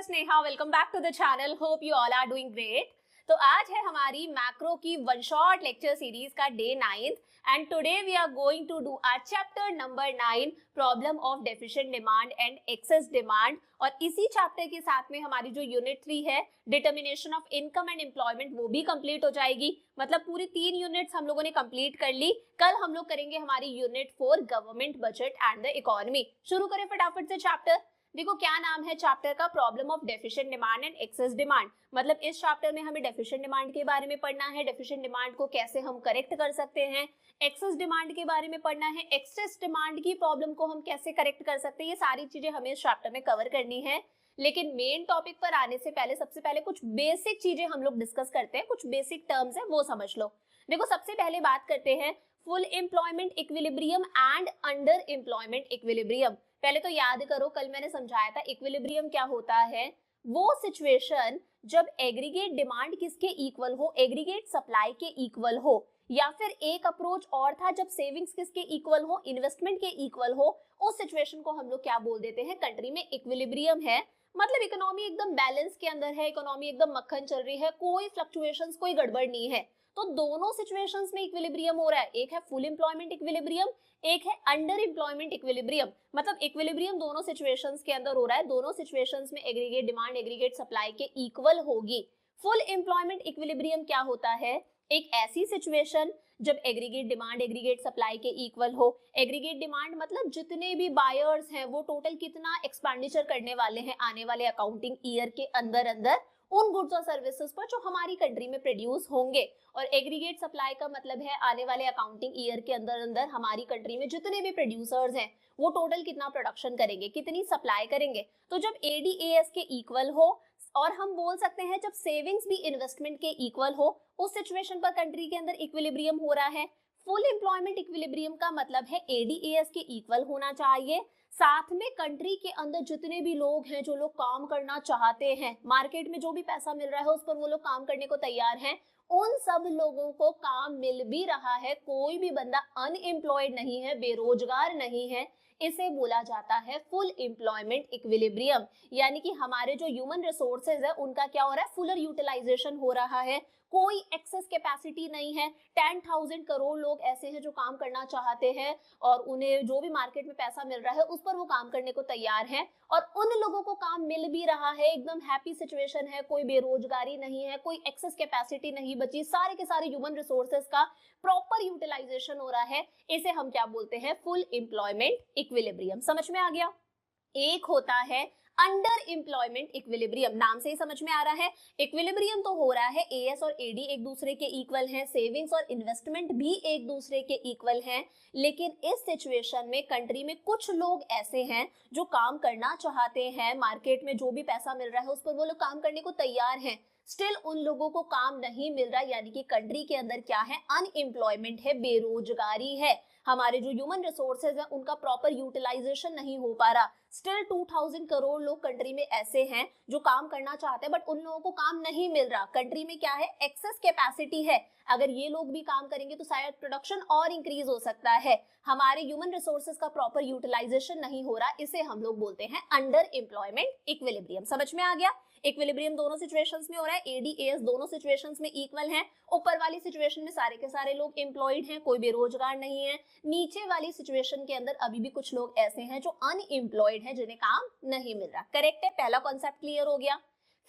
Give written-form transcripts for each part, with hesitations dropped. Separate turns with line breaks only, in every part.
Sneha, welcome back to the channel. Hope you all are doing great. तो आज है हमारी मैक्रो की वन शॉट लेक्चर सीरीज का day 9 and today we are going to do our chapter number 9, problem of deficient demand and excess demand. और इसी chapter के साथ में हमारी जो यूनिट 3 है, determination of income and employment, वो भी कंप्लीट हो जाएगी। मतलब पूरी 3 यूनिट्स हम लोगों ने कंप्लीट कर ली। कल हम लोग करेंगे हमारी unit 4, government budget and the economy. शुरू करें फटाफट से चैप्टर। देखो क्या नाम है चैप्टर का, problem of deficient demand and excess demand. मतलब इस चैप्टर में हमें डेफिशिएंट डिमांड के बारे में पढ़ना है, डेफिशिएंट डिमांड को कैसे हम करेक्ट कर सकते हैं, एक्सेस डिमांड के बारे में पढ़ना है, एक्सेस डिमांड की प्रॉब्लम को हम कैसे करेक्ट कर सकते हैं। ये सारी चीजें हमें इस चैप्टर में कवर करनी है। लेकिन मेन टॉपिक पर आने से पहले सबसे पहले कुछ बेसिक चीजें हम लोग डिस्कस करते हैं, कुछ बेसिक टर्म्स है वो समझ लो। देखो सबसे पहले बात करते हैं full employment equilibrium and under employment equilibrium. पहले तो याद करो, कल मैंने समझाया था इक्विलिब्रियम क्या होता है। वो सिचुएशन जब एग्रीगेट डिमांड किसके इक्वल हो, एग्रीगेट सप्लाई के इक्वल हो, या फिर एक अप्रोच और था जब सेविंग्स किसके इक्वल हो, इन्वेस्टमेंट के इक्वल हो। उस सिचुएशन को हम लोग क्या बोल देते हैं, कंट्री में इक्विलिब्रियम है। मतलब इकोनॉमी एकदम बैलेंस के अंदर है, इकोनॉमी एकदम मक्खन चल रही है, कोई फ्लक्चुएशंस, कोई गड़बड़ नहीं है। तो दोनों सिचुएशंस में इक्विलिब्रियम हो रहा है। एक है फुल एम्प्लॉयमेंट इक्विलिब्रियम, एक है अंडर एम्प्लॉयमेंट इक्विलिब्रियम। मतलब इक्विलिब्रियम दोनों सिचुएशंस के अंदर हो रहा है, दोनों सिचुएशंस में एग्रीगेट डिमांड एग्रीगेट सप्लाई के इक्वल होगी। फुल एम्प्लॉयमेंट इक्विलिब्रियम क्या होता है, एक ऐसी सिचुएशन जब एग्रीगेट डिमांड एग्रीगेट सप्लाई के इक्वल हो। एग्रीगेट डिमांड मतलब जितने भी बायर्स हैं वो टोटल कितना एक्सपेंडिचर करने वाले हैं आने वाले अकाउंटिंग ईयर के अंदर अंदर उन गुड्स और सर्विसेज पर जो हमारी कंट्री में प्रोड्यूस होंगे। और एग्रीगेट सप्लाई का मतलब है आने वाले अकाउंटिंग ईयर के अंदर अंदर हमारी कंट्री में जितने भी प्रोड्यूसर्स हैं वो टोटल कितना प्रोडक्शन करेंगे, कितनी सप्लाई करेंगे। तो जब एडीएएस के इक्वल हो, और हम बोल सकते हैं जब सेविंग्स भी इन्वेस्टमेंट के इक्वल हो, उस सिचुएशन पर कंट्री के अंदर इक्विलिब्रियम हो रहा है। फुल एम्प्लॉयमेंट इक्विलिब्रियम का मतलब है एडीएएस के इक्वल होना चाहिए, साथ में कंट्री के अंदर जितने भी लोग हैं, जो लोग काम करना चाहते हैं, मार्केट में जो भी पैसा मिल रहा है उस पर वो लोग काम करने को तैयार हैं, उन सब लोगों को काम मिल भी रहा है, कोई भी बंदा अनएम्प्लॉयड नहीं है, बेरोजगार नहीं है। इसे बोला जाता है फुल एम्प्लॉयमेंट इक्विलिब्रियम। यानी कि हमारे जो ह्यूमन रिसोर्सेज है उनका क्या हो रहा है, फुलर यूटिलाइजेशन हो रहा है, कोई एक्सेस कैपेसिटी नहीं है। 10,000 करोड़ लोग ऐसे हैं जो काम करना चाहते हैं और उन्हें जो भी मार्केट में पैसा मिल रहा है उस पर वो काम करने को तैयार हैं, और उन लोगों को काम मिल भी रहा है। एकदम हैप्पी सिचुएशन है, कोई बेरोजगारी नहीं है, कोई एक्सेस कैपेसिटी नहीं बची, सारे के सारे ह्यूमन रिसोर्सेज का प्रॉपर यूटिलाइजेशन हो रहा है। इसे हम क्या बोलते हैं, फुल एम्प्लॉयमेंट इक्विलिब्रियम। समझ में आ गया। एक होता है अंडर एम्प्लॉयमेंट इक्विलिब्रियम, नाम से ही समझ में आ रहा है। इक्विलिब्रियम तो हो रहा है, एएस और एडी एक दूसरे के इक्वल हैं, सेविंग्स और इन्वेस्टमेंट भी एक दूसरे के इक्वल हैं। लेकिन इस सिचुएशन में कंट्री में कुछ लोग ऐसे हैं जो काम करना चाहते हैं, मार्केट में जो भी पैसा मिल रहा है उस पर वो लोग काम करने को तैयार हैं, स्टिल उन लोगों को काम नहीं मिल रहा। यानी कि कंट्री के अंदर क्या है, अनएम्प्लॉयमेंट है, बेरोजगारी है। हमारे जो ह्यूमन रिसोर्सेज है उनका प्रॉपर यूटिलाइजेशन नहीं हो पा रहा। स्टिल 2000 करोड़ लोग कंट्री में ऐसे हैं जो काम करना चाहते हैं, बट उन लोगों को काम नहीं मिल रहा। कंट्री में क्या है, एक्सेस कैपेसिटी है, अगर ये लोग भी काम करेंगे तो शायद प्रोडक्शन और इंक्रीज हो सकता है। हमारे ह्यूमन रिसोर्सेज का प्रॉपर यूटिलाइजेशन नहीं हो रहा, इसे हम लोग बोलते हैं अंडर एम्प्लॉयमेंट इक्विलिब्रियम। समझ में आ गया। इक्विलिब्रियम दोनों सिचुएशंस में हो रहा है, एडीएस दोनों सिचुएशंस में इक्वल हैं। ऊपर वाली सिचुएशन में सारे के सारे लोग एम्प्लॉयड हैं, कोई बेरोजगार नहीं है। नीचे वाली सिचुएशन के अंदर अभी भी कुछ लोग ऐसे हैं जो अनएम्प्लॉयड हैं, जिन्हें काम नहीं मिल रहा। करेक्ट है, पहला कॉन्सेप्ट क्लियर हो गया।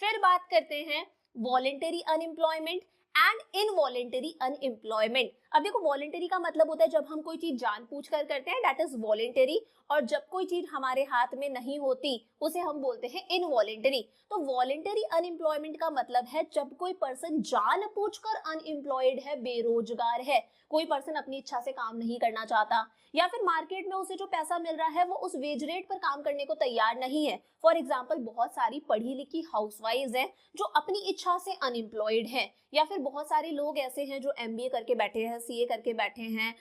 फिर बात करते हैं voluntary unemployment and involuntary unemployment. अब देखो वॉलेंटरी का मतलब होता है जब हम कोई चीज जानबूझ कर करते हैं, दैट इज वॉलेंटरी, और जब कोई चीज हमारे हाथ में नहीं होती उसे हम बोलते हैं इनवॉलेंटरी। तो वॉलेंटरी अनएम्प्लॉयमेंट का मतलब है जब कोई पर्सन जानबूझकर अनएम्प्लॉयड है, बेरोजगार है, कोई पर्सन अपनी इच्छा से काम नहीं करना चाहता, या फिर मार्केट में उसे जो पैसा मिल रहा है वो उस वेज रेट पर काम करने को तैयार नहीं है। फॉर एग्जाम्पल बहुत सारी पढ़ी लिखी हाउसवाइफ्स हैं जो अपनी इच्छा से अनएम्प्लॉयड हैं, या फिर बहुत सारे लोग ऐसे हैं जो एमबीए करके बैठे हैं, सीए करके बैठे हैं,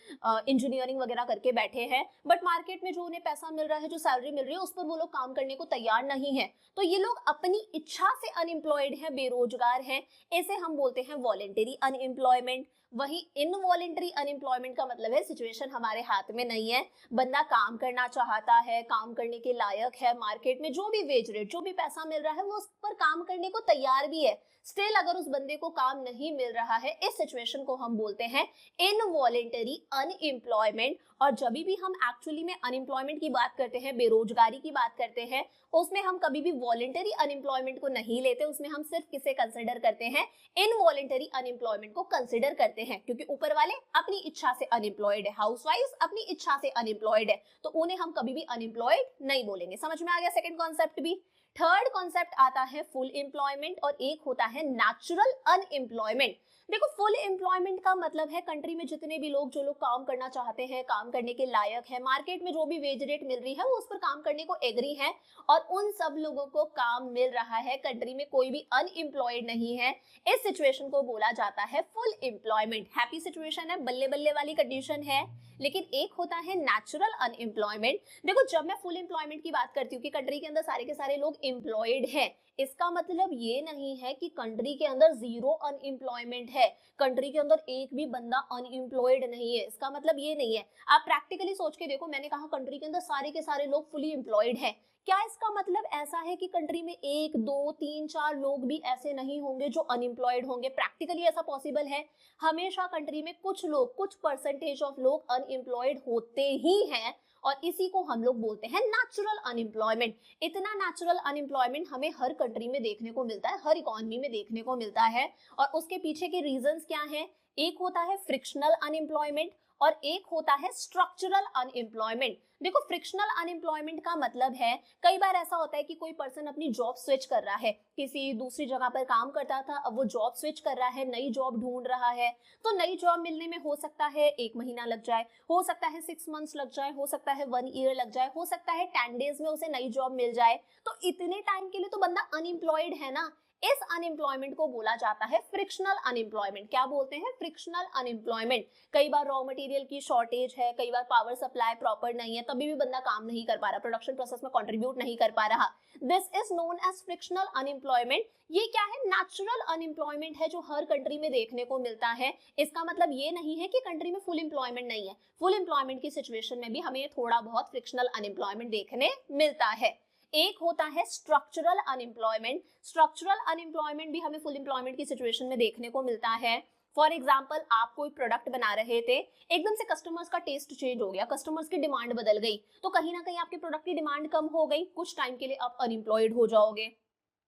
इंजीनियरिंग वगैरह करके बैठे हैं, बट मार्केट में जो उन्हें पैसा मिल रहा है, जो सैलरी मिल रही है, उस पर वो लोग काम करने को तैयार नहीं है। तो ये लोग अपनी इच्छा से अनएम्प्लॉयड हैं, बेरोजगार हैं, इसे हम बोलते हैं वॉलेंटरी अनएम्प्लॉयमेंट। वहीं इनवॉलेंटरी अनएम्प्लॉयमेंट का मतलब है सिचुएशन हमारे हाथ में नहीं है, बंदा काम करना चाहता है, काम करने के लायक है, मार्केट में जो भी वेज रेट, जो भी पैसा मिल रहा है वो उस पर काम करने को तैयार भी है, स्टिल अगर उस बंदे को काम नहीं मिल रहा है, इस सिचुएशन को हम बोलते हैं इनवॉलेंटरी अनएम्प्लॉयमेंट। और जब भी हम एक्चुअली में अनएम्प्लॉयमेंट की बात करते हैं, बेरोजगारी की बात करते हैं, उसमें हम कभी भी वॉलेंटरी अनएम्प्लॉयमेंट को नहीं लेते, उसमें हम सिर्फ किसे कंसिडर करते हैं, इनवॉलेंटरी अनएम्प्लॉयमेंट को कंसिडर करते हैं, क्योंकि ऊपर वाले अपनी इच्छा से अनएम्प्लॉयड है, हाउसवाइफ अपनी इच्छा से अनएम्प्लॉयड है, तो उन्हें हम कभी भी अनएम्प्लॉयड नहीं बोलेंगे। समझ में आ गया सेकंड कॉन्सेप्ट भी। थर्ड कॉन्सेप्ट आता है फुल एम्प्लॉयमेंट और एक होता है नेचुरल अनएम्प्लॉयमेंट। देखो फुल एम्प्लॉयमेंट का मतलब है कंट्री में जितने भी लोग, जो लोग काम करना चाहते हैं, काम करने के लायक है, मार्केट में जो भी वेज रेट मिल रही है वो उस पर काम करने को एग्री है और उन सब लोगों को काम मिल रहा है, कंट्री में कोई भी अनएम्प्लॉयड नहीं है, इस सिचुएशन को बोला जाता है फुल एम्प्लॉयमेंट। हैप्पी सिचुएशन है, बल्ले बल्ले वाली कंडीशन है। लेकिन एक होता है नेचुरल अनएम्प्लॉयमेंट। देखो जब मैं फुल एम्प्लॉयमेंट की बात करती हूँ कि कंट्री के अंदर सारे के सारे लोग एम्प्लॉयड हैं, इसका मतलब ये नहीं है कि कंट्री के अंदर जीरो अनएम्प्लॉयमेंट है, कंट्री के अंदर एक भी बंदा अनएम्प्लॉयड नहीं है, इसका मतलब ये नहीं है। आप प्रैक्टिकली सोच के देखो, मैंने कहा कंट्री के अंदर सारे के सारे लोग फुली एम्प्लॉयड हैं, क्या इसका मतलब ऐसा है कि कंट्री में एक दो तीन चार लोग भी ऐसे नहीं होंगे जो अनएम्प्लॉयड होंगे? प्रैक्टिकली ऐसा पॉसिबल है? हमेशा कंट्री में कुछ लोग, कुछ परसेंटेज ऑफ लोग अनएम्प्लॉयड होते ही हैं और इसी को हम लोग बोलते हैं नेचुरल अनएम्प्लॉयमेंट। इतना नेचुरल अनएम्प्लॉयमेंट हमें हर कंट्री में देखने को मिलता है, हर इकोनॉमी में देखने को मिलता है और उसके पीछे के रीजंस क्या हैं? एक होता है फ्रिक्शनल अनएम्प्लॉयमेंट और एक होता है स्ट्रक्चरल अनएम्प्लॉयमेंट। देखो फ्रिक्शनल अनएम्प्लॉयमेंट का मतलब है, कई बार ऐसा होता है कि कोई पर्सन अपनी जॉब स्विच कर रहा है, किसी दूसरी जगह पर काम करता था, अब वो जॉब स्विच कर रहा है, नई जॉब ढूंढ रहा है, तो नई जॉब मिलने में हो सकता है 1 महीना लग जाए, हो सकता है 6 मंथ्स लग जाए, हो सकता है 1 ईयर लग जाए, हो सकता है 10 डेज में उसे नई जॉब मिल जाए। तो इतने टाइम के लिए तो बंदा अनएम्प्लॉयड है ना, इस अनएम्प्लॉयमेंट को बोला जाता है फ्रिक्शनल अनएम्प्लॉयमेंट। क्या बोलते हैं? Frictional unemployment. कई बार रॉ मटेरियल की शॉर्टेज है, कई बार पावर सप्लाई प्रॉपर नहीं है, तभी भी बंदा काम नहीं कर पा रहा, प्रोडक्शन प्रोसेस में कंट्रीब्यूट नहीं कर पा रहा, this is known as frictional unemployment. ये क्या है? नेचुरल अनएम्प्लॉयमेंट है जो हर कंट्री में देखने को मिलता है। इसका मतलब ये नहीं है कि कंट्री में फुल एम्प्लॉयमेंट नहीं है, फुल एम्प्लॉयमेंट की सिचुएशन में भी हमें थोड़ा बहुत फ्रिक्शनल अनएम्प्लॉयमेंट देखने मिलता है। एक होता है स्ट्रक्चरल अनएम्प्लॉयमेंट। स्ट्रक्चरल अनएम्प्लॉयमेंट भी हमें फुल एम्प्लॉयमेंट की सिचुएशन में देखने को मिलता है। फॉर एग्जाम्पल, आप कोई प्रोडक्ट बना रहे थे, एकदम से कस्टमर्स का टेस्ट चेंज हो गया, कस्टमर्स की डिमांड बदल गई, तो कहीं ना कहीं आपके प्रोडक्ट की डिमांड कम हो गई, कुछ टाइम के लिए आप अनएम्प्लॉयड हो जाओगे।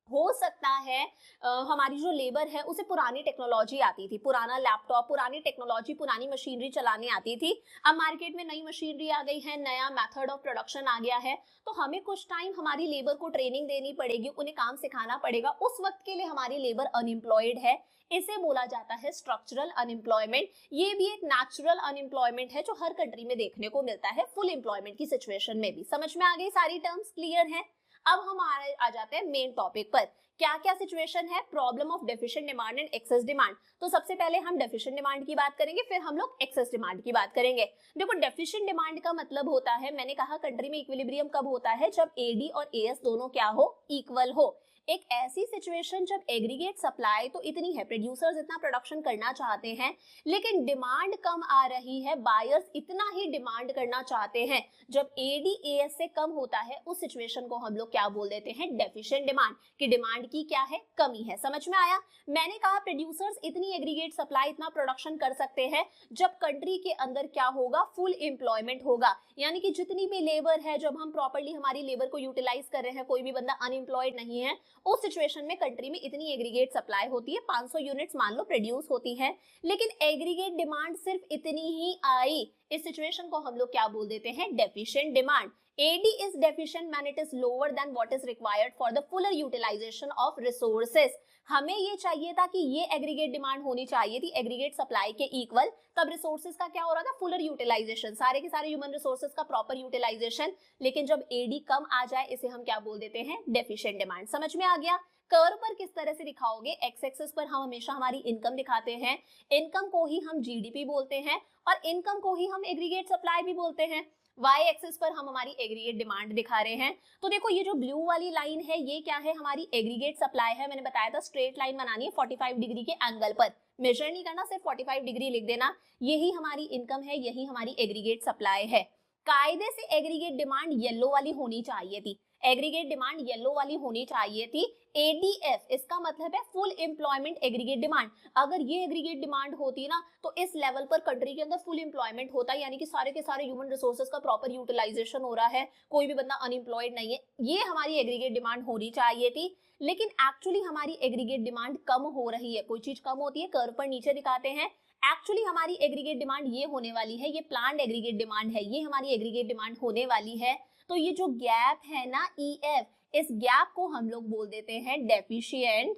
हो सकता है हमारी जो लेबर है उसे पुरानी टेक्नोलॉजी आती थी, पुराना लैपटॉप, पुरानी टेक्नोलॉजी, पुरानी मशीनरी चलाने आती थी, अब मार्केट में नई मशीनरी आ गई है, नया मेथड ऑफ प्रोडक्शन आ गया है, तो हमें कुछ टाइम हमारी लेबर को ट्रेनिंग देनी पड़ेगी, उन्हें काम सिखाना पड़ेगा, उस वक्त के लिए हमारी लेबर अनएम्प्लॉयड है, इसे बोला जाता है स्ट्रक्चरल अनएम्प्लॉयमेंट। ये भी एक नेचुरल अनएम्प्लॉयमेंट है जो हर कंट्री में देखने को मिलता है, फुल एम्प्लॉयमेंट की सिचुएशन में भी। समझ में आ गई? सारी टर्म्स क्लियर है? अब हम आ जाते हैं मेन टॉपिक पर। क्या क्या सिचुएशन है? Problem of deficient demand and excess demand. तो सबसे पहले हम डेफिशिएंट डिमांड की बात करेंगे, फिर हम लोग एक्सेस डिमांड की बात करेंगे। देखो डेफिशिएंट डिमांड का मतलब होता है, मैंने कहा कंट्री में इक्विलिब्रियम कब होता है? जब एडी और एएस दोनों क्या हो? इक्वल हो। एक ऐसी सिचुएशन जब एग्रीगेट सप्लाई तो इतनी है, प्रोड्यूसर्स इतना प्रोडक्शन करना चाहते हैं, लेकिन डिमांड कम आ रही है, बायर्स इतना ही डिमांड करना चाहते हैं, जब एडीएएस से कम होता है, उस सिचुएशन को हम लोग क्या बोल देते हैं? Deficient demand. कि डिमांड की क्या है? कमी है। समझ में आया? मैंने कहा प्रोड्यूसर्स इतनी एग्रीगेट सप्लाई, इतना प्रोडक्शन कर सकते हैं जब कंट्री के अंदर क्या होगा? फुल एम्प्लॉयमेंट होगा, यानी कि जितनी भी लेबर है, जब हम प्रॉपर्ली हमारी लेबर को यूटिलाइज कर रहे हैं, कोई भी बंदा अनएम्प्लॉयड नहीं है, उस सिचुएशन में कंट्री में इतनी एग्रीगेट सप्लाई होती है, 500 यूनिट्स मान लो प्रोड्यूस होती है, लेकिन एग्रीगेट डिमांड सिर्फ इतनी ही आई, इस सिचुएशन को हम लोग क्या बोल देते हैं? Deficient demand. AD is deficient when it is lower than what is required for the fuller utilization of resources। हमें ये चाहिए था कि ये एग्रीगेट डिमांड होनी चाहिए थी एग्रीगेट सप्लाई के इक्वल, तब रिसोर्सेज का क्या हो रहा था? फुलर यूटिलाइजेशन, सारे के सारे ह्यूमन रिसोर्सेज का प्रॉपर यूटिलाइजेशन। लेकिन जब AD कम आ जाए, इसे हम क्या बोल देते हैं? Deficient demand. समझ में आ गया? कर्व पर किस तरह से दिखाओगे? एक्स एक्सिस पर हम हमेशा हमारी इनकम दिखाते हैं, इनकम को ही हम GDP बोलते हैं और इनकम को ही हम एग्रीगेट सप्लाई भी बोलते हैं। वाई एक्सिस पर हम हमारी एग्रीगेट डिमांड दिखा रहे हैं। तो देखो ये जो ब्लू वाली लाइन है ये क्या है, हमारी एग्रीगेट सप्लाई है। मैंने बताया था स्ट्रेट लाइन बनानी है 45 डिग्री के एंगल पर, मेजर नहीं करना, सिर्फ 45 डिग्री लिख देना। यही हमारी इनकम है, यही हमारी एग्रीगेट सप्लाई है। कायदे से एग्रीगेट डिमांड येलो वाली होनी चाहिए थी, एग्रीगेट डिमांड येलो वाली होनी चाहिए थी। एडीएफ इसका मतलब है फुल एम्प्लॉयमेंट एग्रीगेट डिमांड। अगर ये एग्रीगेट डिमांड होती ना तो इस लेवल पर कंट्री के अंदर फुल एम्प्लॉयमेंट होता, यानी कि सारे के सारे ह्यूमन रिसोर्सेज का प्रॉपर यूटिलाइजेशन हो रहा है, कोई भी बंदा अनएम्प्लॉयड नहीं है। ये हमारी एग्रीगेट डिमांड होनी चाहिए थी, लेकिन एक्चुअली हमारी एग्रीगेट डिमांड कम हो रही है। कोई चीज कम होती है, कर्व पर नीचे दिखाते हैं। एक्चुअली हमारी एग्रीगेट डिमांड ये होने वाली है, ये प्लान्ड एग्रीगेट डिमांड है, ये हमारी एग्रीगेट डिमांड होने वाली है। तो ये जो गैप है ना EF, इस गैप को हम लोग बोल देते हैं डेफिशिएंट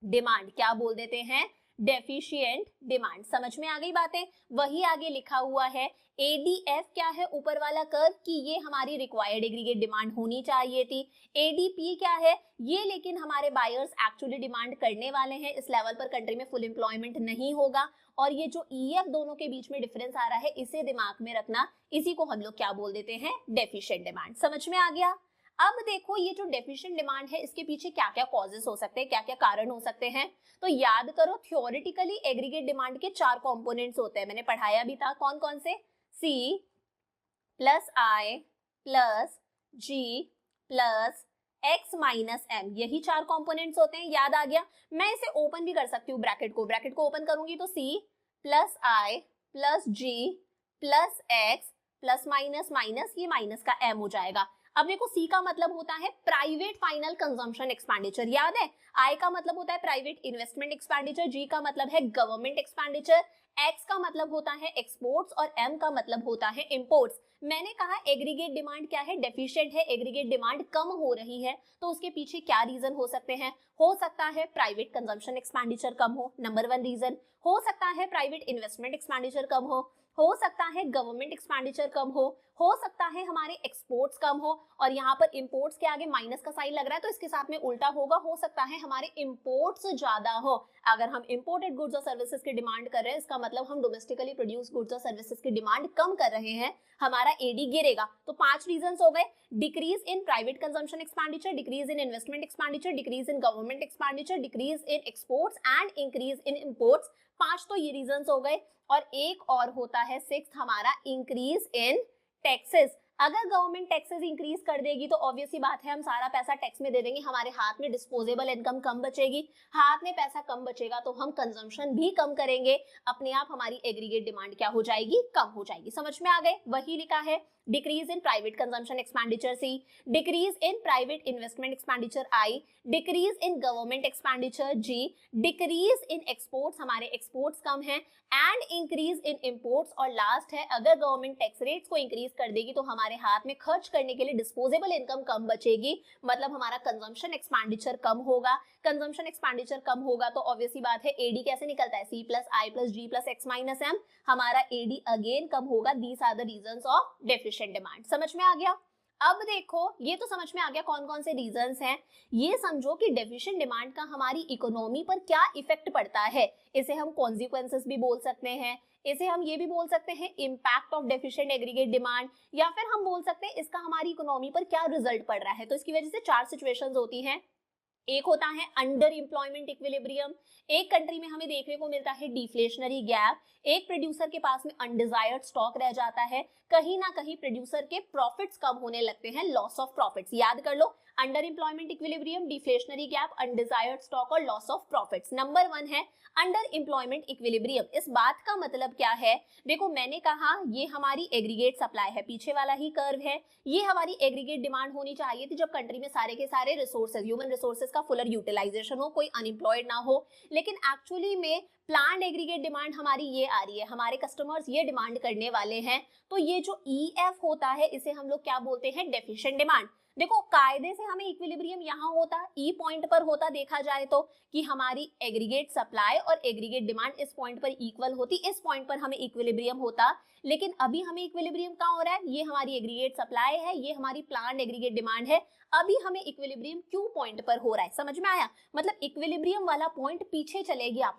डिमांड। क्या बोल देते हैं, डेफिशिएंट डिमांड। समझ में आ गई बातें। वही आगे लिखा हुआ है ADF क्या है, ऊपर वाला कर्व, कि ये हमारी रिक्वायर्ड एग्रीगेट डिमांड होनी चाहिए थी। ADP क्या है, ये लेकिन हमारे बायर्स एक्चुअली डिमांड करने वाले हैं, इस लेवल पर कंट्री में फुल एम्प्लॉयमेंट नहीं होगा। और ये जो EF दोनों के बीच में डिफरेंस आ रहा है, इसे दिमाग में रखना, इसी को हम लोग क्या बोल देते हैं, डेफिशिएंट डिमांड। समझ में आ गया। अब देखो ये जो डेफिशिएंट डिमांड है, इसके पीछे क्या क्या कॉजेस हो सकते हैं, क्या क्या कारण हो सकते हैं। तो याद करो, थ्योरेटिकली एग्रीगेट डिमांड के 4 कंपोनेंट्स होते हैं, मैंने पढ़ाया भी था। कौन कौन से, C plus I plus G plus X minus M, यही 4 कंपोनेंट्स होते हैं। याद आ गया। मैं इसे ओपन भी कर सकती हूँ, ब्रैकेट को ओपन करूंगी तो C plus I plus G plus X plus minus minus, ये माइनस का M हो जाएगा। अब देखो C का मतलब होता है प्राइवेट फाइनल कंजम्पशन एक्सपेंडिचर, याद है। I का मतलब होता है प्राइवेट इन्वेस्टमेंट एक्सपेंडिचर, G का मतलब है गवर्नमेंट एक्सपेंडिचर, X का मतलब होता है एक्सपोर्ट्स और M का मतलब होता है इंपोर्ट्स। मैंने कहा एग्रीगेट डिमांड क्या है, डेफिशिएंट है, एग्रीगेट डिमांड कम हो रही है। तो उसके पीछे क्या रीजन हो सकते हैं, हो सकता है प्राइवेट कंजम्पशन एक्सपेंडिचर कम हो, नंबर 1 रीजन। हो सकता है प्राइवेट इन्वेस्टमेंट एक्सपेंडिचर कम हो सकता है गवर्नमेंट एक्सपेंडिचर कम हो सकता है हमारे एक्सपोर्ट्स कम हो, और यहाँ पर इंपोर्ट्स के आगे माइनस का साइन लग रहा है तो इसके साथ में उल्टा होगा, हो सकता है हमारे इंपोर्ट्स ज्यादा हो। अगर हम इंपोर्टेड गुड्स और सर्विसेज की डिमांड कर रहे हैं, इसका मतलब हम डोमेस्टिकली प्रोड्यूस गुड्स और सर्विसेज की डिमांड कम कर रहे हैं, हमारा एडी गिरेगा। तो 5 रीजन हो गए, decrease in private consumption expenditure, decrease in investment expenditure, decrease in government expenditure, decrease in exports and increase in imports. 5 तो ये रीजन हो गए। और एक और होता है 6th हमारा, इंक्रीज इन टैक्सेस। अगर गवर्नमेंट टैक्सेस इंक्रीज कर देगी तो ऑब्वियसली बात है हम सारा पैसा टैक्स में दे देंगे, हमारे हाथ में डिस्पोजेबल इनकम कम बचेगी, हाथ में पैसा कम बचेगा तो हम कंजम्पशन भी कम करेंगे, अपने आप हमारी एग्रीगेट डिमांड क्या हो जाएगी, कम हो जाएगी। समझ में आ गए। वही लिखा है decrease in private consumption expenditure C, decrease in private investment expenditure I, decrease in government expenditure G, decrease in exports, हमारे एक्सपोर्ट्स कम है, एंड इंक्रीज इन इंपोर्ट्स। और लास्ट है, अगर गवर्नमेंट टैक्स रेट्स को इंक्रीज कर देगी तो हमारे हाथ में खर्च करने के लिए डिस्पोजेबल इनकम कम बचेगी, मतलब हमारा कंजम्पशन एक्सपेंडिचर कम होगा। कंजम्पशन एक्सपेंडिचर कम होगा तो ऑब्वियसली बात है एडी कैसे निकलता है, C plus I plus G plus X minus M, हमारा एडी अगेन कम होगा। These are the reasons of deficient demand. समझ में आ गया। अब देखो ये तो समझ में आ गया कौन कौन से रीजंस हैं। ये समझो कि डेफिशिएंट डिमांड का हमारी इकोनॉमी पर क्या इफेक्ट पड़ता है। इसे हम कॉन्सिक्वेंसेस भी बोल सकते हैं, इसे हम ये भी बोल सकते हैं impact of deficient aggregate demand, या फिर हम बोल सकते हैं इसका हमारी इकोनॉमी पर क्या रिजल्ट पड़ रहा है। तो इसकी वजह से 4 सिचुएशंस होती हैं। एक होता है अंडर एम्प्लॉयमेंट इक्विलिब्रियम, एक कंट्री में हमें देखने को मिलता है डिफ्लेशनरी गैप, एक प्रोड्यूसर के पास में अनडिजायर्ड स्टॉक रह जाता है, कहीं ना कहीं प्रोड्यूसर के प्रॉफिट्स कम होने लगते हैं, लॉस ऑफ प्रॉफिट्स। याद कर लो, under employment equilibrium, deflationary gap, undesired stock और लॉस ऑफ प्रॉफिट्स। नंबर 1 है अंडर एम्प्लॉयमेंट इक्विलिब्रियम। इस बात का मतलब क्या है, देखो मैंने कहा ये हमारी एग्रीगेट सप्लाई है, पीछे वाला ही कर्व है, ये हमारी एग्रीगेट डिमांड होनी चाहिए थी जब कंट्री में सारे के सारे रिसोर्सेज, ह्यूमन रिसोर्सेज का फुलर यूटिलाइजेशन हो, कोई अनएम्प्लॉयड ना हो। लेकिन एक्चुअली में प्लान्ड एग्रीगेट डिमांड हमारी ये आ रही है, हमारे कस्टमर्स ये डिमांड करने वाले हैं। तो ये जो EF होता है इसे हम लोग क्या बोलते हैं, डेफिशिएंट डिमांड। देखो कायदे से हमें इक्विलिब्रियम यहाँ होता, E पॉइंट पर होता, देखा जाए तो कि हमारी एग्रीगेट सप्लाई और एग्रीगेट डिमांड इस पॉइंट पर इक्वल होती, इस पॉइंट पर हमें इक्विलिब्रियम होता। लेकिन अभी हमें इक्विलिब्रियम कहाँ हो रहा है, ये हमारी एग्रीगेट सप्लाई है, ये हमारी प्लान्ड एग्रीगेट डिमांड है। अभी हमें इक्विलिब्रियम क्यों पॉइंट पर हो रहा है, समझ में आया। मतलब इक्विलिब्रियम वाला पॉइंट पीछे चले गया,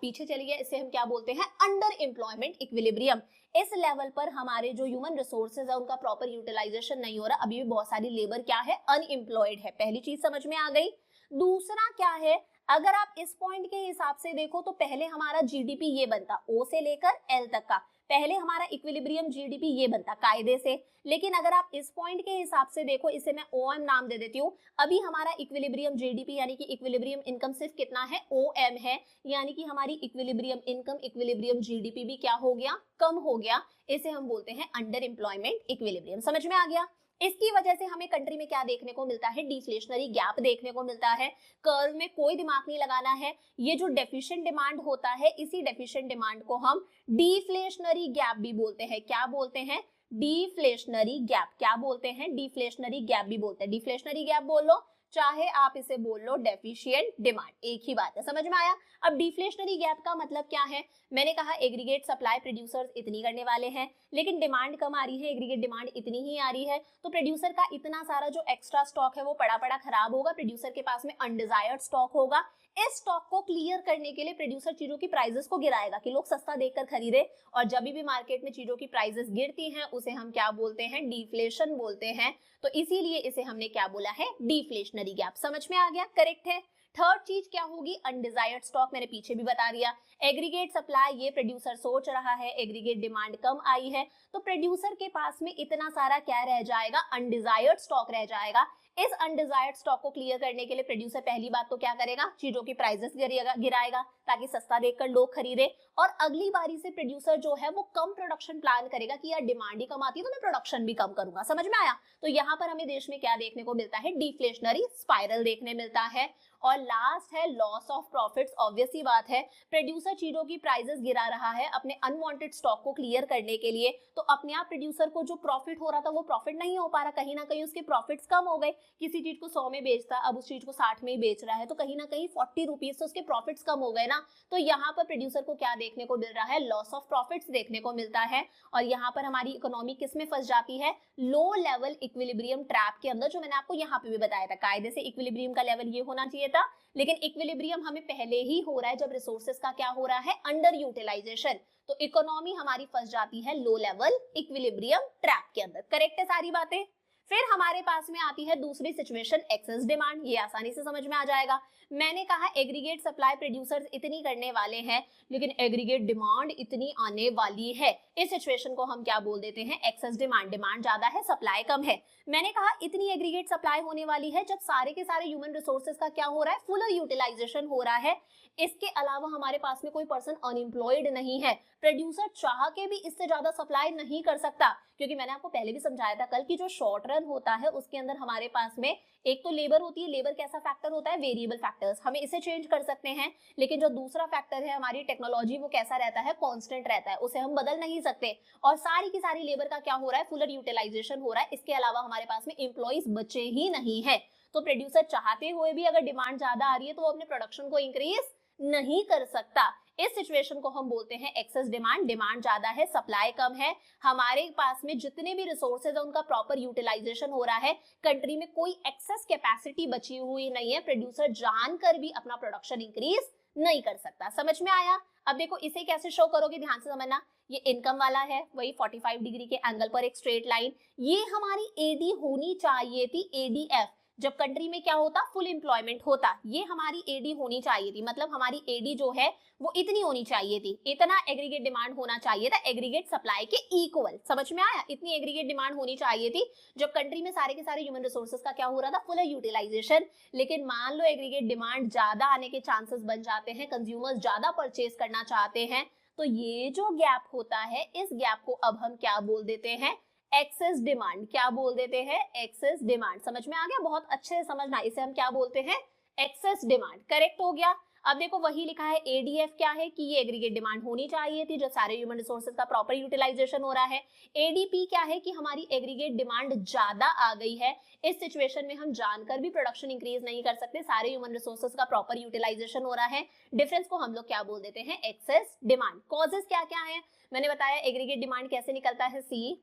इसे हम क्या बोलते हैं, अंडर एम्प्लॉयमेंट इक्विलिब्रियम। इस लेवल पर हमारे जो ह्यूमन रिसोर्सेज है उनका प्रॉपर यूटिलाइजेशन नहीं हो रहा, अभी भी बहुत सारी लेबर क्या है, अनएम्प्लॉयड है। पहली चीज समझ में आ गई। दूसरा क्या है, अगर आप इस पॉइंट के हिसाब से देखो तो पहले हमारा जीडीपी ये बनता, ओ से लेकर एल तक का, पहले हमारा इक्विलिब्रियम जीडीपी ये बनता कायदे से। लेकिन अगर आप इस पॉइंट के हिसाब से देखो, इसे मैं ओएम नाम दे देती हूँ, अभी हमारा इक्विलिब्रियम जीडीपी यानी कि इक्विलिब्रियम इनकम सिर्फ कितना है, ओएम है, यानी कि हमारी इक्विलिब्रियम इनकम, इक्विलिब्रियम जीडीपी भी क्या हो गया, कम हो गया। इसे हम बोलते हैं अंडर एम्प्लॉयमेंट इक्विलिब्रियम। समझ में आ गया। इसकी वजह से हमें कंट्री में क्या देखने को मिलता है, डिफ्लेशनरी गैप देखने को मिलता है। कर्व में कोई दिमाग नहीं लगाना है, ये जो डेफिशिएंट डिमांड होता है, इसी डेफिशिएंट डिमांड को हम डिफ्लेशनरी गैप भी बोलते हैं। क्या बोलते हैं, डिफ्लेशनरी गैप। क्या बोलते हैं, डिफ्लेशनरी गैप भी बोलते हैं। डिफ्लेशनरी गैप बोल लो, चाहे आप इसे बोल लो डेफिशिएंट डिमांड, एक ही बात है। समझ में आया। अब डिफ्लेशनरी गैप का मतलब क्या है, मैंने कहा एग्रीगेट सप्लाई प्रोड्यूसर्स इतनी करने वाले हैं, लेकिन डिमांड कम आ रही है, एग्रीगेट डिमांड इतनी ही आ रही है, तो प्रोड्यूसर का इतना सारा जो एक्स्ट्रा स्टॉक है वो पड़ा पड़ा खराब होगा, प्रोड्यूसर के पास में अनडिजायर्ड स्टॉक होगा। इस स्टॉक को क्लियर करने के लिए प्रोड्यूसर चीजों की प्राइसेस को गिराएगा कि लोग सस्ता देखकर खरीदे, और जब भी मार्केट में चीजों की प्राइसेस गिरती हैं उसे हम क्या बोलते हैं, डिफ्लेशन बोलते हैं। तो इसीलिए इसे हमने क्या बोला है, डिफ्लेशनरी गैप। समझ में आ गया, करेक्ट है। थर्ड चीज क्या होगी, अनडिजायर्ड स्टॉक, मैंने पीछे भी बता दिया। एग्रीगेट सप्लाई, ये प्रोड्यूसर सोच रहा है एग्रीगेट डिमांड कम आई है, तो प्रोड्यूसर के पास में इतना सारा क्या रह जाएगा, अनडिजायर्ड स्टॉक रह जाएगा। इस अनडिजायर्ड स्टॉक को क्लियर करने के लिए प्रोड्यूसर पहली बात तो क्या करेगा, चीजों की प्राइसेस गिराएगा ताकि सस्ता देखकर लोग खरीदे, और अगली बारी से प्रोड्यूसर जो है वो कम प्रोडक्शन प्लान करेगा कि यार डिमांड ही कम आती है तो मैं प्रोडक्शन भी कम करूंगा। समझ में आया। तो यहाँ पर हमें देश में क्या देखने को मिलता है, डिफ्लेशनरी स्पाइरल देखने मिलता है। और लास्ट है लॉस ऑफ प्रॉफिट्स। ऑब्वियस ही बात है, प्रोड्यूसर चीजों की प्राइसेस गिरा रहा है अपने अनवांटेड स्टॉक को क्लियर करने के लिए, तो अपने आप प्रोड्यूसर को जो प्रॉफिट हो रहा था वो प्रॉफिट नहीं हो पा रहा, कहीं ना कहीं उसके प्रॉफिट्स कम हो गए। किसी चीज को 100 में बेचता, अब उस चीज को 60 में ही बेच रहा है, तो कहीं ना कहीं 40 रुपीज से उसके प्रॉफिट्स कम हो गए ना। तो यहाँ पर प्रोड्यूसर को क्या देखने को मिल रहा है, लॉस ऑफ प्रॉफिट्स देखने को मिलता है। और यहाँ पर हमारी इकोनॉमी किस में फंस जाती है, लो लेवल इक्विलिब्रियम ट्रैप के अंदर, जो मैंने आपको यहाँ पे भी बताया था। कायदे से इक्विलिब्रियम का लेवल ये होना चाहिए था, लेकिन इक्विलिब्रियम हमें पहले ही हो रहा है जब रिसोर्सेज का क्या हो रहा है, अंडर यूटिलाइजेशन। तो इकोनॉमी हमारी फंस जाती है लो लेवल इक्विलिब्रियम ट्रैप के अंदर। करेक्ट है सारी बातें। फिर हमारे पास में आती है दूसरी सिचुएशन, एक्सेस डिमांड। ये आसानी से समझ में आ जाएगा। मैंने कहा एग्रीगेट सप्लाई प्रोड्यूसर्स इतनी करने वाले हैं, लेकिन एग्रीगेट डिमांड इतनी आने वाली है। इस सिचुएशन को हम क्या बोल देते हैं, एक्सेस डिमांड। डिमांड ज्यादा है, सप्लाई कम है। मैंने कहा इतनी एग्रीगेट सप्लाई होने वाली है जब सारे के सारे ह्यूमन रिसोर्सेज का क्या हो रहा है, फुल यूटिलाइजेशन हो रहा है। इसके अलावा हमारे पास में कोई पर्सन अनएम्प्लॉयड नहीं है, प्रोड्यूसर चाह के भी इससे ज्यादा सप्लाई नहीं कर सकता, क्योंकि मैंने आपको पहले भी समझाया था कल की जो शॉर्ट रन होता है उसके अंदर हमारे पास में एक तो लेबर होती है। लेबर कैसा फैक्टर होता है, वेरिएबल फैक्टर्स, हम इसे चेंज कर सकते हैं। लेकिन जो दूसरा फैक्टर है हमारी टेक्नोलॉजी, वो कैसा रहता है, कांस्टेंट रहता है, उसे हम बदल नहीं सकते। और सारी की सारी लेबर का क्या हो रहा है, फुल यूटिलाइजेशन हो रहा है। इसके अलावा हमारे पास में एम्प्लॉइज बचे ही नहीं है। तो प्रोड्यूसर चाहते हुए भी अगर डिमांड ज्यादा आ रही है तो वो अपने प्रोडक्शन को इंक्रीज नहीं कर सकता। इस सिचुएशन को हम बोलते हैं एक्सेस डिमांड। डिमांड ज्यादा है, सप्लाई कम है, हमारे पास में जितने भी रिसोर्सेज है उनका प्रॉपर यूटिलाइजेशन हो रहा है, कंट्री में कोई एक्सेस कैपेसिटी बची हुई नहीं है, प्रोड्यूसर जानकर भी अपना प्रोडक्शन इंक्रीज नहीं कर सकता। समझ में आया। अब देखो इसे कैसे शो करोगे, ध्यान से समझना। ये इनकम वाला है, वही 45 डिग्री के एंगल पर एक स्ट्रेट लाइन, ये हमारी एडी होनी चाहिए थी, एडीएफ। जब कंट्री में क्या होता, फुल एम्प्लॉयमेंट होता, ये हमारी एडी होनी चाहिए थी, मतलब हमारी एडी जो है वो इतनी होनी चाहिए थी, इतना एग्रीगेट डिमांड होना चाहिए था एग्रीगेट सप्लाई के इक्वल। समझ में आया, इतनी एग्रीगेट डिमांड होनी चाहिए थी जब कंट्री में सारे के सारे ह्यूमन रिसोर्सेज का क्या हो रहा था, फुल यूटिलाइजेशन। लेकिन मान लो एग्रीगेट डिमांड ज्यादा आने के चांसेस बन जाते हैं, कंज्यूमर्स ज्यादा परचेज करना चाहते हैं, तो ये जो गैप होता है, इस गैप को अब हम क्या बोल देते हैं, एक्सेस डिमांड। क्या बोल देते हैं, एक्सेस डिमांड। समझ में आ गया, बहुत अच्छे से समझना, इसे हम क्या बोलते हैं, एक्सेस डिमांड। करेक्ट हो गया। अब देखो वही लिखा है, एडीएफ क्या है कि ये एग्रीगेट डिमांड होनी चाहिए थी जब सारे ह्यूमन रिसोर्सेज का प्रॉपर यूटिलाइजेशन हो रहा है। एडीपी क्या है कि हमारी एग्रीगेट डिमांड ज्यादा आ गई है, इस सिचुएशन में हम जानकर भी प्रोडक्शन इंक्रीज नहीं कर सकते, सारे ह्यूमन रिसोर्सेज का प्रॉपर यूटिलाइजेशन हो रहा है। डिफरेंस को हम लोग क्या बोल देते हैं, एक्सेस डिमांड। कॉजेस क्या क्या है, मैंने बताया एग्रीगेट डिमांड कैसे निकलता है, सी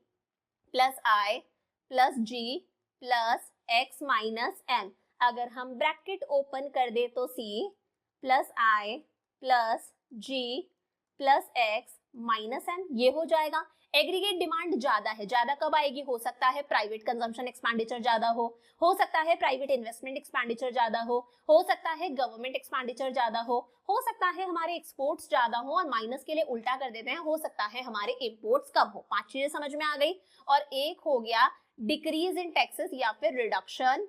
प्लस आई प्लस जी प्लस एक्स माइनस एन। अगर हम ब्रैकेट ओपन कर दे तो सी प्लस आई प्लस जी प्लस एक्स माइनस एन, ये हो जाएगा। एग्रीगेट डिमांड ज्यादा है, ज्यादा कब आएगी? हो सकता है प्राइवेट कंजम्पशन एक्सपेंडिचर ज्यादा हो सकता है प्राइवेट इन्वेस्टमेंट एक्सपेंडिचर ज्यादा हो सकता है गवर्नमेंट एक्सपेंडिचर ज्यादा हो सकता है हमारे एक्सपोर्ट्स ज्यादा हो, और माइनस के लिए उल्टा कर देते हैं, हो सकता है हमारे इंपोर्ट्स कम हो। 5 चीजें समझ में आ गई। और एक हो गया डिक्रीज इन टैक्सेस या फिर रिडक्शन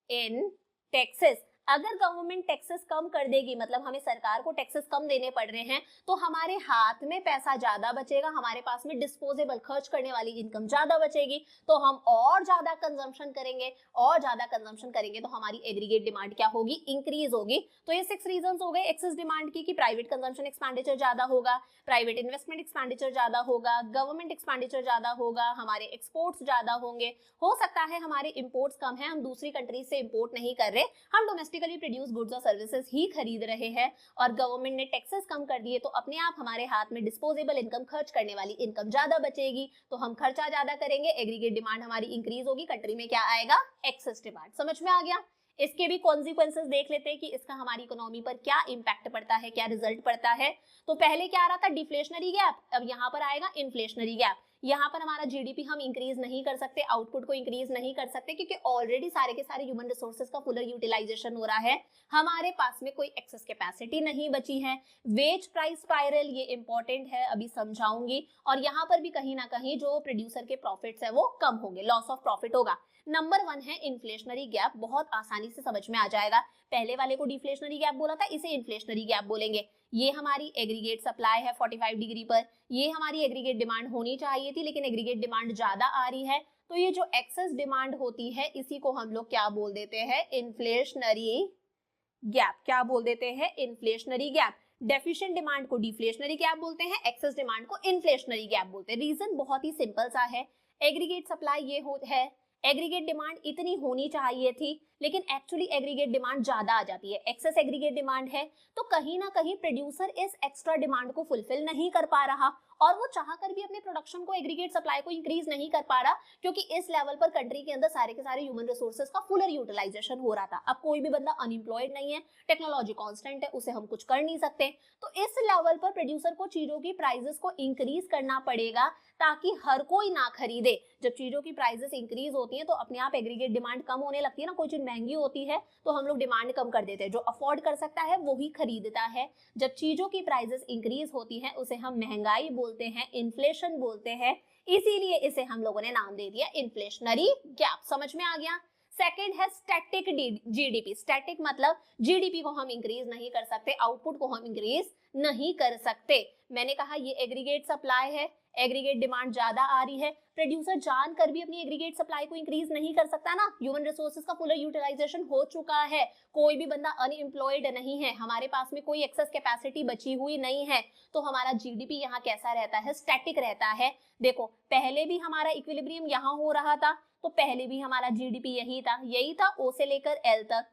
इन टैक्सेस। अगर गवर्नमेंट टैक्सेस कम कर देगी, मतलब हमें सरकार को टैक्सेस कम देने पड़ रहे हैं, तो हमारे हाथ में पैसा ज्यादा बचेगा, हमारे पास में डिस्पोजेबल खर्च करने वाली इनकम ज्यादा बचेगी, तो हम और ज्यादा कंजम्पशन करेंगे, और ज्यादा कंजम्पशन करेंगे तो हमारी एग्रीगेट डिमांड क्या होगी? इंक्रीज होगी। तो ये 6 रीजंस हो गए एक्सेस डिमांड की, कि प्राइवेट कंजम्पशन एक्सपेंडिचर ज्यादा होगा, प्राइवेट इन्वेस्टमेंट एक्सपेंडिचर ज्यादा होगा, गवर्नमेंट एक्सपेंडिचर ज्यादा होगा, हमारे एक्सपोर्ट्स ज्यादा होंगे, हो सकता है हमारे इंपोर्ट्स कम है, हम दूसरी कंट्री से इंपोर्ट नहीं कर रहे, हम डोमेस्टिकली प्रोड्यूस गुड्स और सर्विसेज ही खरीद रहे हैं, और गवर्नमेंट ने टैक्सेस कम कर दिए, तो अपने आप हमारे हाथ में डिस्पोजेबल इनकम, खर्च करने वाली इनकम ज्यादा बचेगी, तो हम खर्चा ज्यादा करेंगे, एग्रीगेट डिमांड हमारी इंक्रीज होगी, कंट्री में क्या आएगा? Excess demand. समझ में आ गया? इसके भी कॉन्सिक्वेंसेस देख लेते हैं कि इसका हमारी इकोनॉमी पर क्या इंपैक्ट पड़ता है, क्या रिजल्ट पड़ता है। तो पहले क्या आ रहा था? डिफ्लेशनरी गैप, अब यहाँ पर आएगा इन्फ्लेशनरी गैप। यहाँ पर हमारा जीडीपी हम इंक्रीज नहीं कर सकते, आउटपुट को इंक्रीज नहीं कर सकते, क्योंकि ऑलरेडी सारे के सारे ह्यूमन रिसोर्सेज का फुलर यूटिलाइजेशन हो रहा है, हमारे पास में कोई एक्सेस कैपेसिटी नहीं बची है। वेज प्राइस स्पाइरल, ये इंपॉर्टेंट है, अभी समझाऊंगी। और यहाँ पर भी कहीं ना कहीं जो प्रोड्यूसर के प्रॉफिट्स है वो कम होंगे, लॉस ऑफ प्रॉफिट होगा। नंबर 1 है इन्फ्लेशनरी गैप, बहुत आसानी से समझ में आ जाएगा। पहले वाले को डिफ्लेशनरी गैप बोला था, इसे इन्फ्लेशनरी गैप बोलेंगे। ये हमारी एग्रीगेट सप्लाई है 45 डिग्री पर, ये हमारी एग्रीगेट डिमांड होनी चाहिए थी, लेकिन एग्रीगेट डिमांड ज्यादा आ रही है, तो ये जो एक्सेस डिमांड होती है इसी को हम लोग क्या बोल देते हैं? Inflationary gap. क्या बोल देते हैं? Inflationary gap. डेफिशिएंट डिमांड को डिफ्लेशनरी गैप बोलते हैं, एक्सेस डिमांड को इन्फ्लेशनरी गैप बोलते हैं। रीजन बहुत ही सिंपल सा है, एग्रीगेट सप्लाई ये है, एग्रीगेट डिमांड इतनी होनी चाहिए थी, लेकिन एक्चुअली एग्रीगेट डिमांड ज्यादा आ जाती है, एक्सेस एग्रीगेट डिमांड है, तो कहीं ना कहीं प्रोड्यूसर इस एक्स्ट्रा डिमांड को फुलफिल नहीं कर पा रहा, और वो चाह कर भी अपने प्रोडक्शन को, एग्रीगेट सप्लाई को इंक्रीज नहीं कर पा रहा, क्योंकि इस लेवल पर कंट्री के अंदर सारे के सारे ह्यूमन रिसोर्सेज का फुलर यूटिलाइजेशन हो रहा था। अब कोई भी बंदा अनएम्प्लॉयड नहीं है, टेक्नोलॉजी कांस्टेंट है, उसे हम कुछ कर नहीं सकते, तो इस लेवल पर प्रोड्यूसर को चीजों की प्राइसेस को इंक्रीज करना पड़ेगा, ताकि हर कोई ना खरीदे। जब चीजों की प्राइसेस इंक्रीज होती हैं तो अपने आप एग्रीगेट डिमांड कम होने लगती है ना, कोई चीज महंगी होती है तो हम लोग डिमांड कम कर देते हैं, जो अफोर्ड कर सकता है वो ही खरीदता है। जब चीजों की प्राइसेस इंक्रीज होती हैं उसे हम महंगाई बोलते हैं, इन्फ्लेशन बोलते हैं, इसीलिए इसे हम लोगों ने नाम दे दिया इन्फ्लेशनरी गैप। समझ में आ गया? सेकेंड है स्टैटिक जीडीपी। स्टैटिक मतलब जीडीपी को हम इंक्रीज नहीं कर सकते, आउटपुट को हम इंक्रीज नहीं कर सकते। मैंने कहा ये एग्रीगेट सप्लाई है, एग्रीगेट डिमांड ज्यादा आ रही है, प्रोड्यूसर जानकर भी अपनी एग्रीगेट सप्लाई को इंक्रीज नहीं कर सकता ना, ह्यूमन रिसोर्सेज का फुलर यूटिलाइजेशन हो चुका है, कोई भी बंदा अनएम्प्लॉयड नहीं है, हमारे पास में कोई एक्सेस कैपेसिटी बची हुई नहीं है, तो हमारा जीडीपी यहाँ कैसा रहता है? स्टैटिक रहता है। देखो पहले भी हमारा इक्विलिब्रियम यहाँ हो रहा था, तो पहले भी हमारा जीडीपी यही था ओ से लेकर एल तक,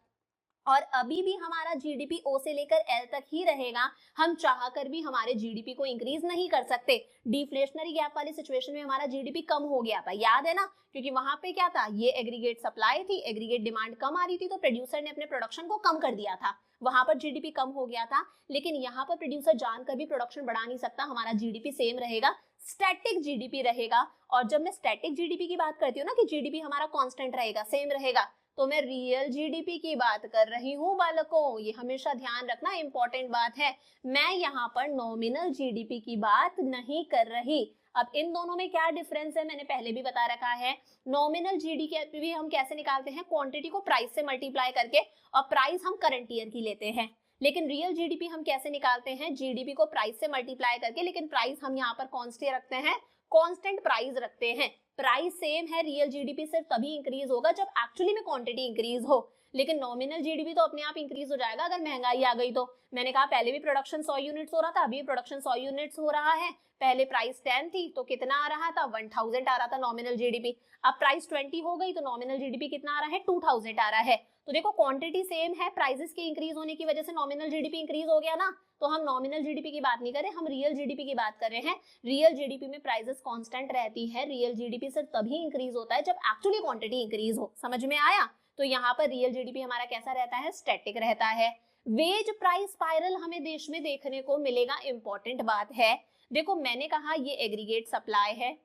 और अभी भी हमारा जीडीपी ओ से लेकर एल तक ही रहेगा, हम चाह कर भी हमारे जीडीपी को इंक्रीज नहीं कर सकते। डिफ्लेशनरी गैप वाली सिचुएशन में हमारा जीडीपी कम हो गया था, याद है ना, क्योंकि वहां पे क्या था, ये एग्रीगेट सप्लाई थी, एग्रीगेट डिमांड कम आ रही थी, तो प्रोड्यूसर ने अपने प्रोडक्शन को कम कर दिया था, वहां पर जीडीपी कम हो गया था। लेकिन यहाँ पर प्रोड्यूसर जानकर भी प्रोडक्शन बढ़ा नहीं सकता, हमारा जीडीपी सेम रहेगा, स्टैटिक जीडीपी रहेगा। और जब मैं स्टैटिक जीडीपी की बात करती हूँ ना, कि जीडीपी हमारा कांस्टेंट रहेगा, सेम रहेगा, तो मैं रियल जीडीपी की बात कर रही हूँ बालकों, ये हमेशा ध्यान रखना, इंपॉर्टेंट बात है। मैं यहाँ पर नॉमिनल जीडीपी की बात नहीं कर रही। अब इन दोनों में क्या डिफरेंस है, मैंने पहले भी बता रखा है। नॉमिनल जीडीपी भी हम कैसे निकालते हैं? क्वांटिटी को प्राइस से मल्टीप्लाई करके, और प्राइस हम करंट ईयर की लेते हैं। लेकिन रियल जीडीपी हम कैसे निकालते हैं? जीडीपी को प्राइस से मल्टीप्लाई करके, लेकिन प्राइस हम यहाँ पर कांस्टेंट रखते हैं, कांस्टेंट प्राइस रखते हैं। प्राइस सेम है, रियल जीडीपी सिर्फ तभी इंक्रीज होगा जब एक्चुअली में क्वांटिटी इंक्रीज हो, लेकिन नॉमिनल जीडीपी तो अपने आप इंक्रीज हो जाएगा अगर महंगाई आ गई तो। मैंने कहा पहले भी प्रोडक्शन 100 यूनिट्स हो रहा था, अभी प्रोडक्शन 100 यूनिट्स हो रहा है। पहले प्राइस 10 थी तो कितना आ रहा था? 1000 आ रहा था नॉमिनल जीडीपी। अब प्राइस 20 हो गई तो नॉमिनल जीडीपी कितना आ रहा है? 2000 आ रहा है। तो देखो क्वांटिटी सेम है, प्राइसेस के इंक्रीज होने की वजह से नॉमिनल जीडीपी इंक्रीज हो गया ना, तो हम नॉमिनल जीडीपी की बात नहीं कर रहे, हम रियल जीडीपी की बात कर रहे हैं। रियल जीडीपी में प्राइसेस कांस्टेंट रहती है, रियल जीडीपी सिर्फ तभी इंक्रीज होता है जब एक्चुअली क्वांटिटी इंक्रीज हो। समझ में आया? तो यहाँ पर रियल जीडीपी हमारा कैसा रहता है? स्टैटिक रहता है। वेज प्राइस स्पाइरल हमें देश में देखने को मिलेगा, इंपॉर्टेंट बात है। देखो मैंने कहा ये एग्रीगेट सप्लाई है,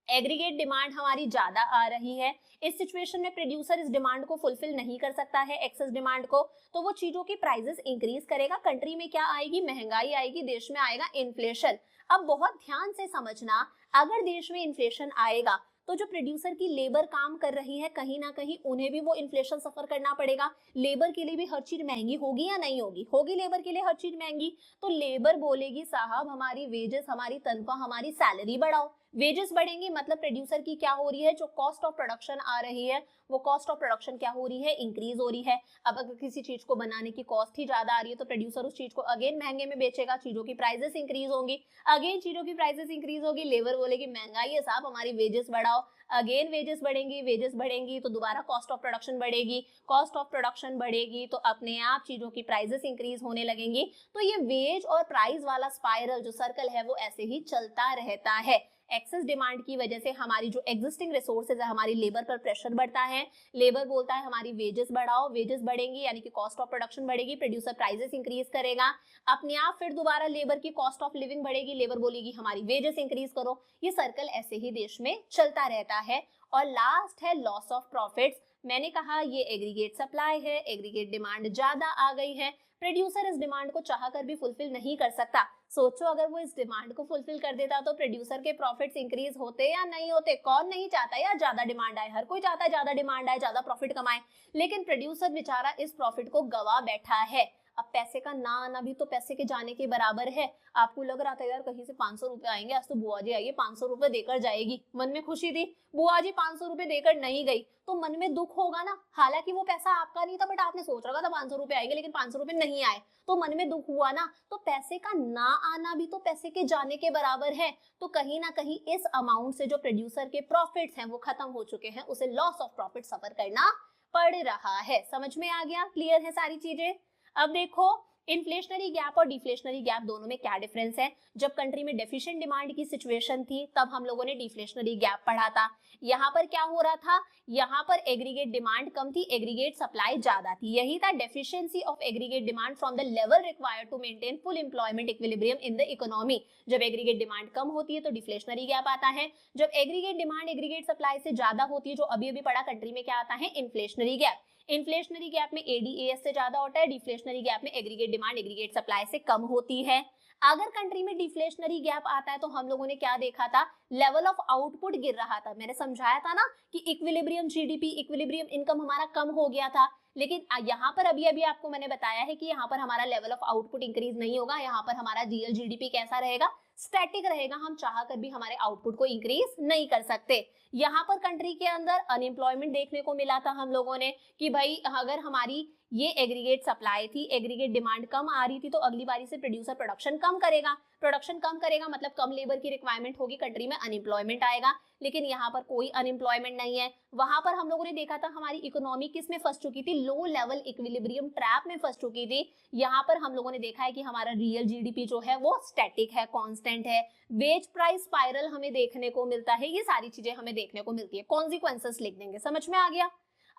एग्रीगेट डिमांड हमारी ज्यादा आ रही है, इस सिचुएशन में प्रोड्यूसर इस डिमांड को फुलफिल नहीं कर सकता है, एक्सेस डिमांड को, तो वो चीजों की प्राइसेस इंक्रीज करेगा, कंट्री में क्या आएगी, महंगाई आएगी, देश में आएगा इन्फ्लेशन। अब बहुत ध्यान से समझना, अगर देश में इन्फ्लेशन आएगा तो जो प्रोड्यूसर की लेबर काम कर रही है कहीं ना कहीं उन्हें भी वो इन्फ्लेशन सफर करना पड़ेगा, लेबर के लिए भी हर चीज महंगी होगी या नहीं होगी, होगी लेबर के लिए हर चीज महंगी, तो लेबर बोलेगी साहब हमारी वेजेस, हमारी तनख्वाह, हमारी सैलरी बढ़ाओ, वेजेस बढ़ेंगी मतलब प्रोड्यूसर की क्या हो रही है, जो कॉस्ट ऑफ प्रोडक्शन आ रही है वो कॉस्ट ऑफ प्रोडक्शन क्या हो रही है, इंक्रीज हो रही है। अब अगर किसी चीज को बनाने की कॉस्ट ही ज्यादा आ रही है तो प्रोड्यूसर उस चीज को अगेन महंगे में बेचेगा, चीजों की प्राइसेस इंक्रीज होंगी, अगेन चीजों की प्राइसेस इंक्रीज होगी, लेबर बोलेगी महंगाई है साहब हमारी वेजेस बढ़ाओ, अगेन वेजेस बढ़ेंगी, वेजेस बढ़ेंगी तो दोबारा कॉस्ट ऑफ प्रोडक्शन बढ़ेगी, कॉस्ट ऑफ प्रोडक्शन बढ़ेगी तो अपने आप चीजों की प्राइसेस इंक्रीज होने लगेंगी। तो ये वेज और प्राइस वाला स्पाइरल जो सर्कल है वो ऐसे ही चलता रहता है। एक्सेस डिमांड की वजह से हमारी जो एग्जिस्टिंग रिसोर्सेज है, हमारी लेबर पर प्रेशर बढ़ता है, लेबर बोलता है हमारी वेजेस बढ़ाओ, वेजेस बढ़ेंगी यानी कि कॉस्ट ऑफ प्रोडक्शन बढ़ेगी, प्रोड्यूसर प्राइसेस इंक्रीज करेगा, अपने आप फिर दोबारा लेबर की कॉस्ट ऑफ लिविंग बढ़ेगी, लेबर बोलेगी हमारी वेजेस इंक्रीज करो, ये सर्कल ऐसे ही देश में चलता रहता है। और लास्ट है लॉस ऑफ प्रॉफिट्स। मैंने कहा ये एग्रीगेट सप्लाई है, एग्रीगेट डिमांड ज्यादा आ गई है, प्रोड्यूसर इस डिमांड को चाहकर भी फुलफिल नहीं कर सकता। सोचो अगर वो इस डिमांड को फुलफिल कर देता तो प्रोड्यूसर के प्रॉफिट्स इंक्रीज होते या नहीं होते, कौन नहीं चाहता यार ज्यादा डिमांड आए, हर कोई चाहता है ज्यादा डिमांड आए, ज्यादा प्रॉफिट कमाए, लेकिन प्रोड्यूसर बेचारा इस प्रॉफिट को गवा बैठा है। अब पैसे का ना आना भी तो पैसे के जाने के बराबर है। आपको लग रहा था यार कहीं से 500 रुपए आएंगे, आज तो बुआ जी आइए 500 रुपए देकर जाएगी, मन में खुशी थी, बुआ जी 500 रुपए देकर नहीं गई तो मन में दुख होगा ना, हालांकि वो पैसा आपका नहीं था बट आपने सोच रखा था 500 रुपए आएंगे लेकिन 500 रुपए नहीं आए तो मन में दुख हुआ ना। तो पैसे का ना आना भी तो पैसे के जाने के बराबर है। तो कहीं ना कहीं इस अमाउंट से जो प्रोड्यूसर के प्रॉफिट्स हैं वो खत्म हो चुके हैं, उसे लॉस ऑफ प्रॉफिट सफर करना पड़ रहा है। समझ में आ गया, क्लियर है सारी चीजें। अब देखो इन्फ्लेशनरी गैप और डिफ्लेशनरी गैप दोनों में क्या डिफरेंस है। जब कंट्री में डेफिशिएंट डिमांड की सिचुएशन थी तब हम लोगों ने डिफ्लेशनरी गैप पढ़ा था। यहाँ पर क्या हो रहा था, यहाँ पर एग्रीगेट डिमांड कम थी, एग्रीगेट सप्लाई ज्यादा थी, यही था deficiency of aggregate demand from the level required to maintain full employment equilibrium in the economy. जब एग्रीगेट डिमांड कम होती है तो डिफ्लेशनरी गैप आता है, जब एग्रीगेट डिमांड एग्रीगेट सप्लाई से ज्यादा होती है, जो अभी अभी पढ़ा कंट्री में क्या आता है, इन्फ्लेशनरी गैप। इन्फ्लेशनरी गैप में एडीएएस से ज्यादा होता है, डिफ्लेशनरी गैप में एग्रीगेट डिमांड एग्रीगेट सप्लाई से कम होती है। अगर कंट्री में डिफ्लेशनरी गैप आता है तो हम लोगों ने क्या देखा था, लेवल ऑफ आउटपुट गिर रहा था। मैंने समझाया था ना कि इक्विलिब्रियम जीडीपी, इक्विलिब्रियम इनकम हमारा कम हो गया था, लेकिन यहाँ पर अभी अभी आपको मैंने बताया है कि यहाँ पर हमारा लेवल ऑफ आउटपुट इंक्रीज नहीं होगा, यहाँ पर हमारा रियल जीडीपी कैसा रहेगा, स्टैटिक रहेगा, हम चाह कर भी हमारे आउटपुट को इंक्रीज नहीं कर सकते। यहाँ पर कंट्री के अंदर अनएम्प्लॉयमेंट देखने को मिला था हम लोगों ने कि भाई अगर हमारी ये एग्रीगेट सप्लाई थी, एग्रीगेट डिमांड कम आ रही थी तो अगली बारी से प्रोड्यूसर प्रोडक्शन कम करेगा, प्रोडक्शन कम करेगा मतलब कम लेबर की रिक्वायरमेंट होगी, कंट्री में अनएम्प्लॉयमेंट आएगा। लेकिन यहाँ पर कोई अनएम्प्लॉयमेंट नहीं है। वहां पर हम लोगों ने देखा था हमारी इकोनॉमी किस में फंस चुकी थी, लो लेवल इक्विलिब्रियम ट्रैप में फंस चुकी थी। यहाँ पर हम लोगों ने देखा है कि हमारा रियल जीडीपी जो है वो स्टैटिक है, कांस्टेंट है, वेज प्राइस स्पाइरल हमें देखने को मिलता है, ये सारी चीजें हमें देखने को मिलती है। कॉन्सिक्वेंसेस लिख देंगे, समझ में आ गया।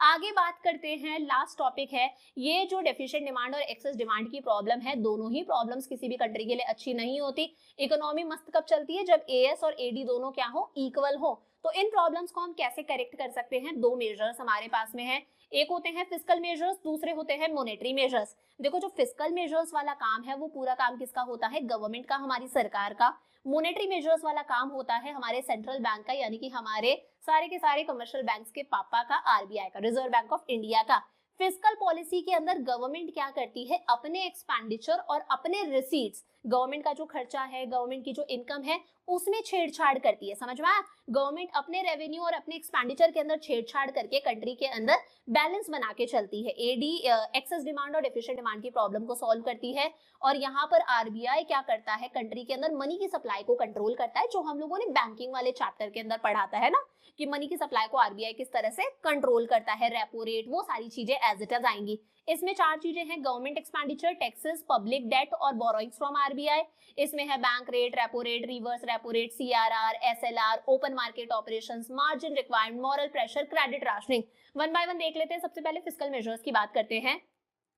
आगे बात करते हैं, लास्ट टॉपिक है ये जो डेफिशिएंट डिमांड और एक्सेस डिमांड की प्रॉब्लम है। दोनों ही प्रॉब्लम्स किसी भी कंट्री के लिए अच्छी नहीं होती। इकोनॉमी मस्त कब चलती है, जब एएस और एडी दोनों क्या हो, इक्वल हो। तो इन प्रॉब्लम्स को हम कैसे करेक्ट कर सकते हैं, दो मेजर्स हमारे पास में है, एक होते हैं फिस्कल मेजर्स, दूसरे होते हैं मॉनेटरी मेजर्स। देखो जो फिस्कल मेजर्स वाला काम है वो पूरा काम किसका होता है, गवर्नमेंट का, हमारी सरकार का। मॉनेटरी मेजर्स वाला काम होता है हमारे सेंट्रल बैंक का, यानी कि हमारे सारे के सारे कमर्शियल बैंक्स के पापा का, आरबीआई का, रिजर्व बैंक ऑफ इंडिया का। फिस्कल पॉलिसी के अंदर गवर्नमेंट क्या करती है, अपने एक्सपेंडिचर और अपने रिसीट्स, गवर्नमेंट का जो खर्चा है, गवर्नमेंट की जो इनकम है उसमें छेड़छाड़ करती है। समझ में आया, गवर्नमेंट अपने रेवेन्यू और अपने एक्सपेंडिचर के अंदर छेड़छाड़ करके कंट्री के अंदर बैलेंस बना के चलती है। एडी एक्सेस डिमांड और डेफिशिएंट डिमांड की प्रॉब्लम को सॉल्व करती है। और यहाँ पर आरबीआई क्या करता है, कंट्री के अंदर मनी की सप्लाई को कंट्रोल करता है, जो हम लोगों ने बैंकिंग वाले चैप्टर के अंदर पढ़ाता है ना कि मनी की सप्लाई को आरबीआई किस तरह से कंट्रोल करता है, रेपो रेट, वो सारी चीजें एज इट इज आएंगी। इसमें चार चीजें हैं, government expenditure, taxes, public debt और बोरोइंग्स फ्रॉम आरबीआई। इसमें है bank rate, repo rate, reverse repo rate, CRR, SLR, open market operations, margin required, moral pressure, credit rationing. One by one देख लेते हैं। सबसे पहले फिस्कल मेजर्स की बात करते हैं।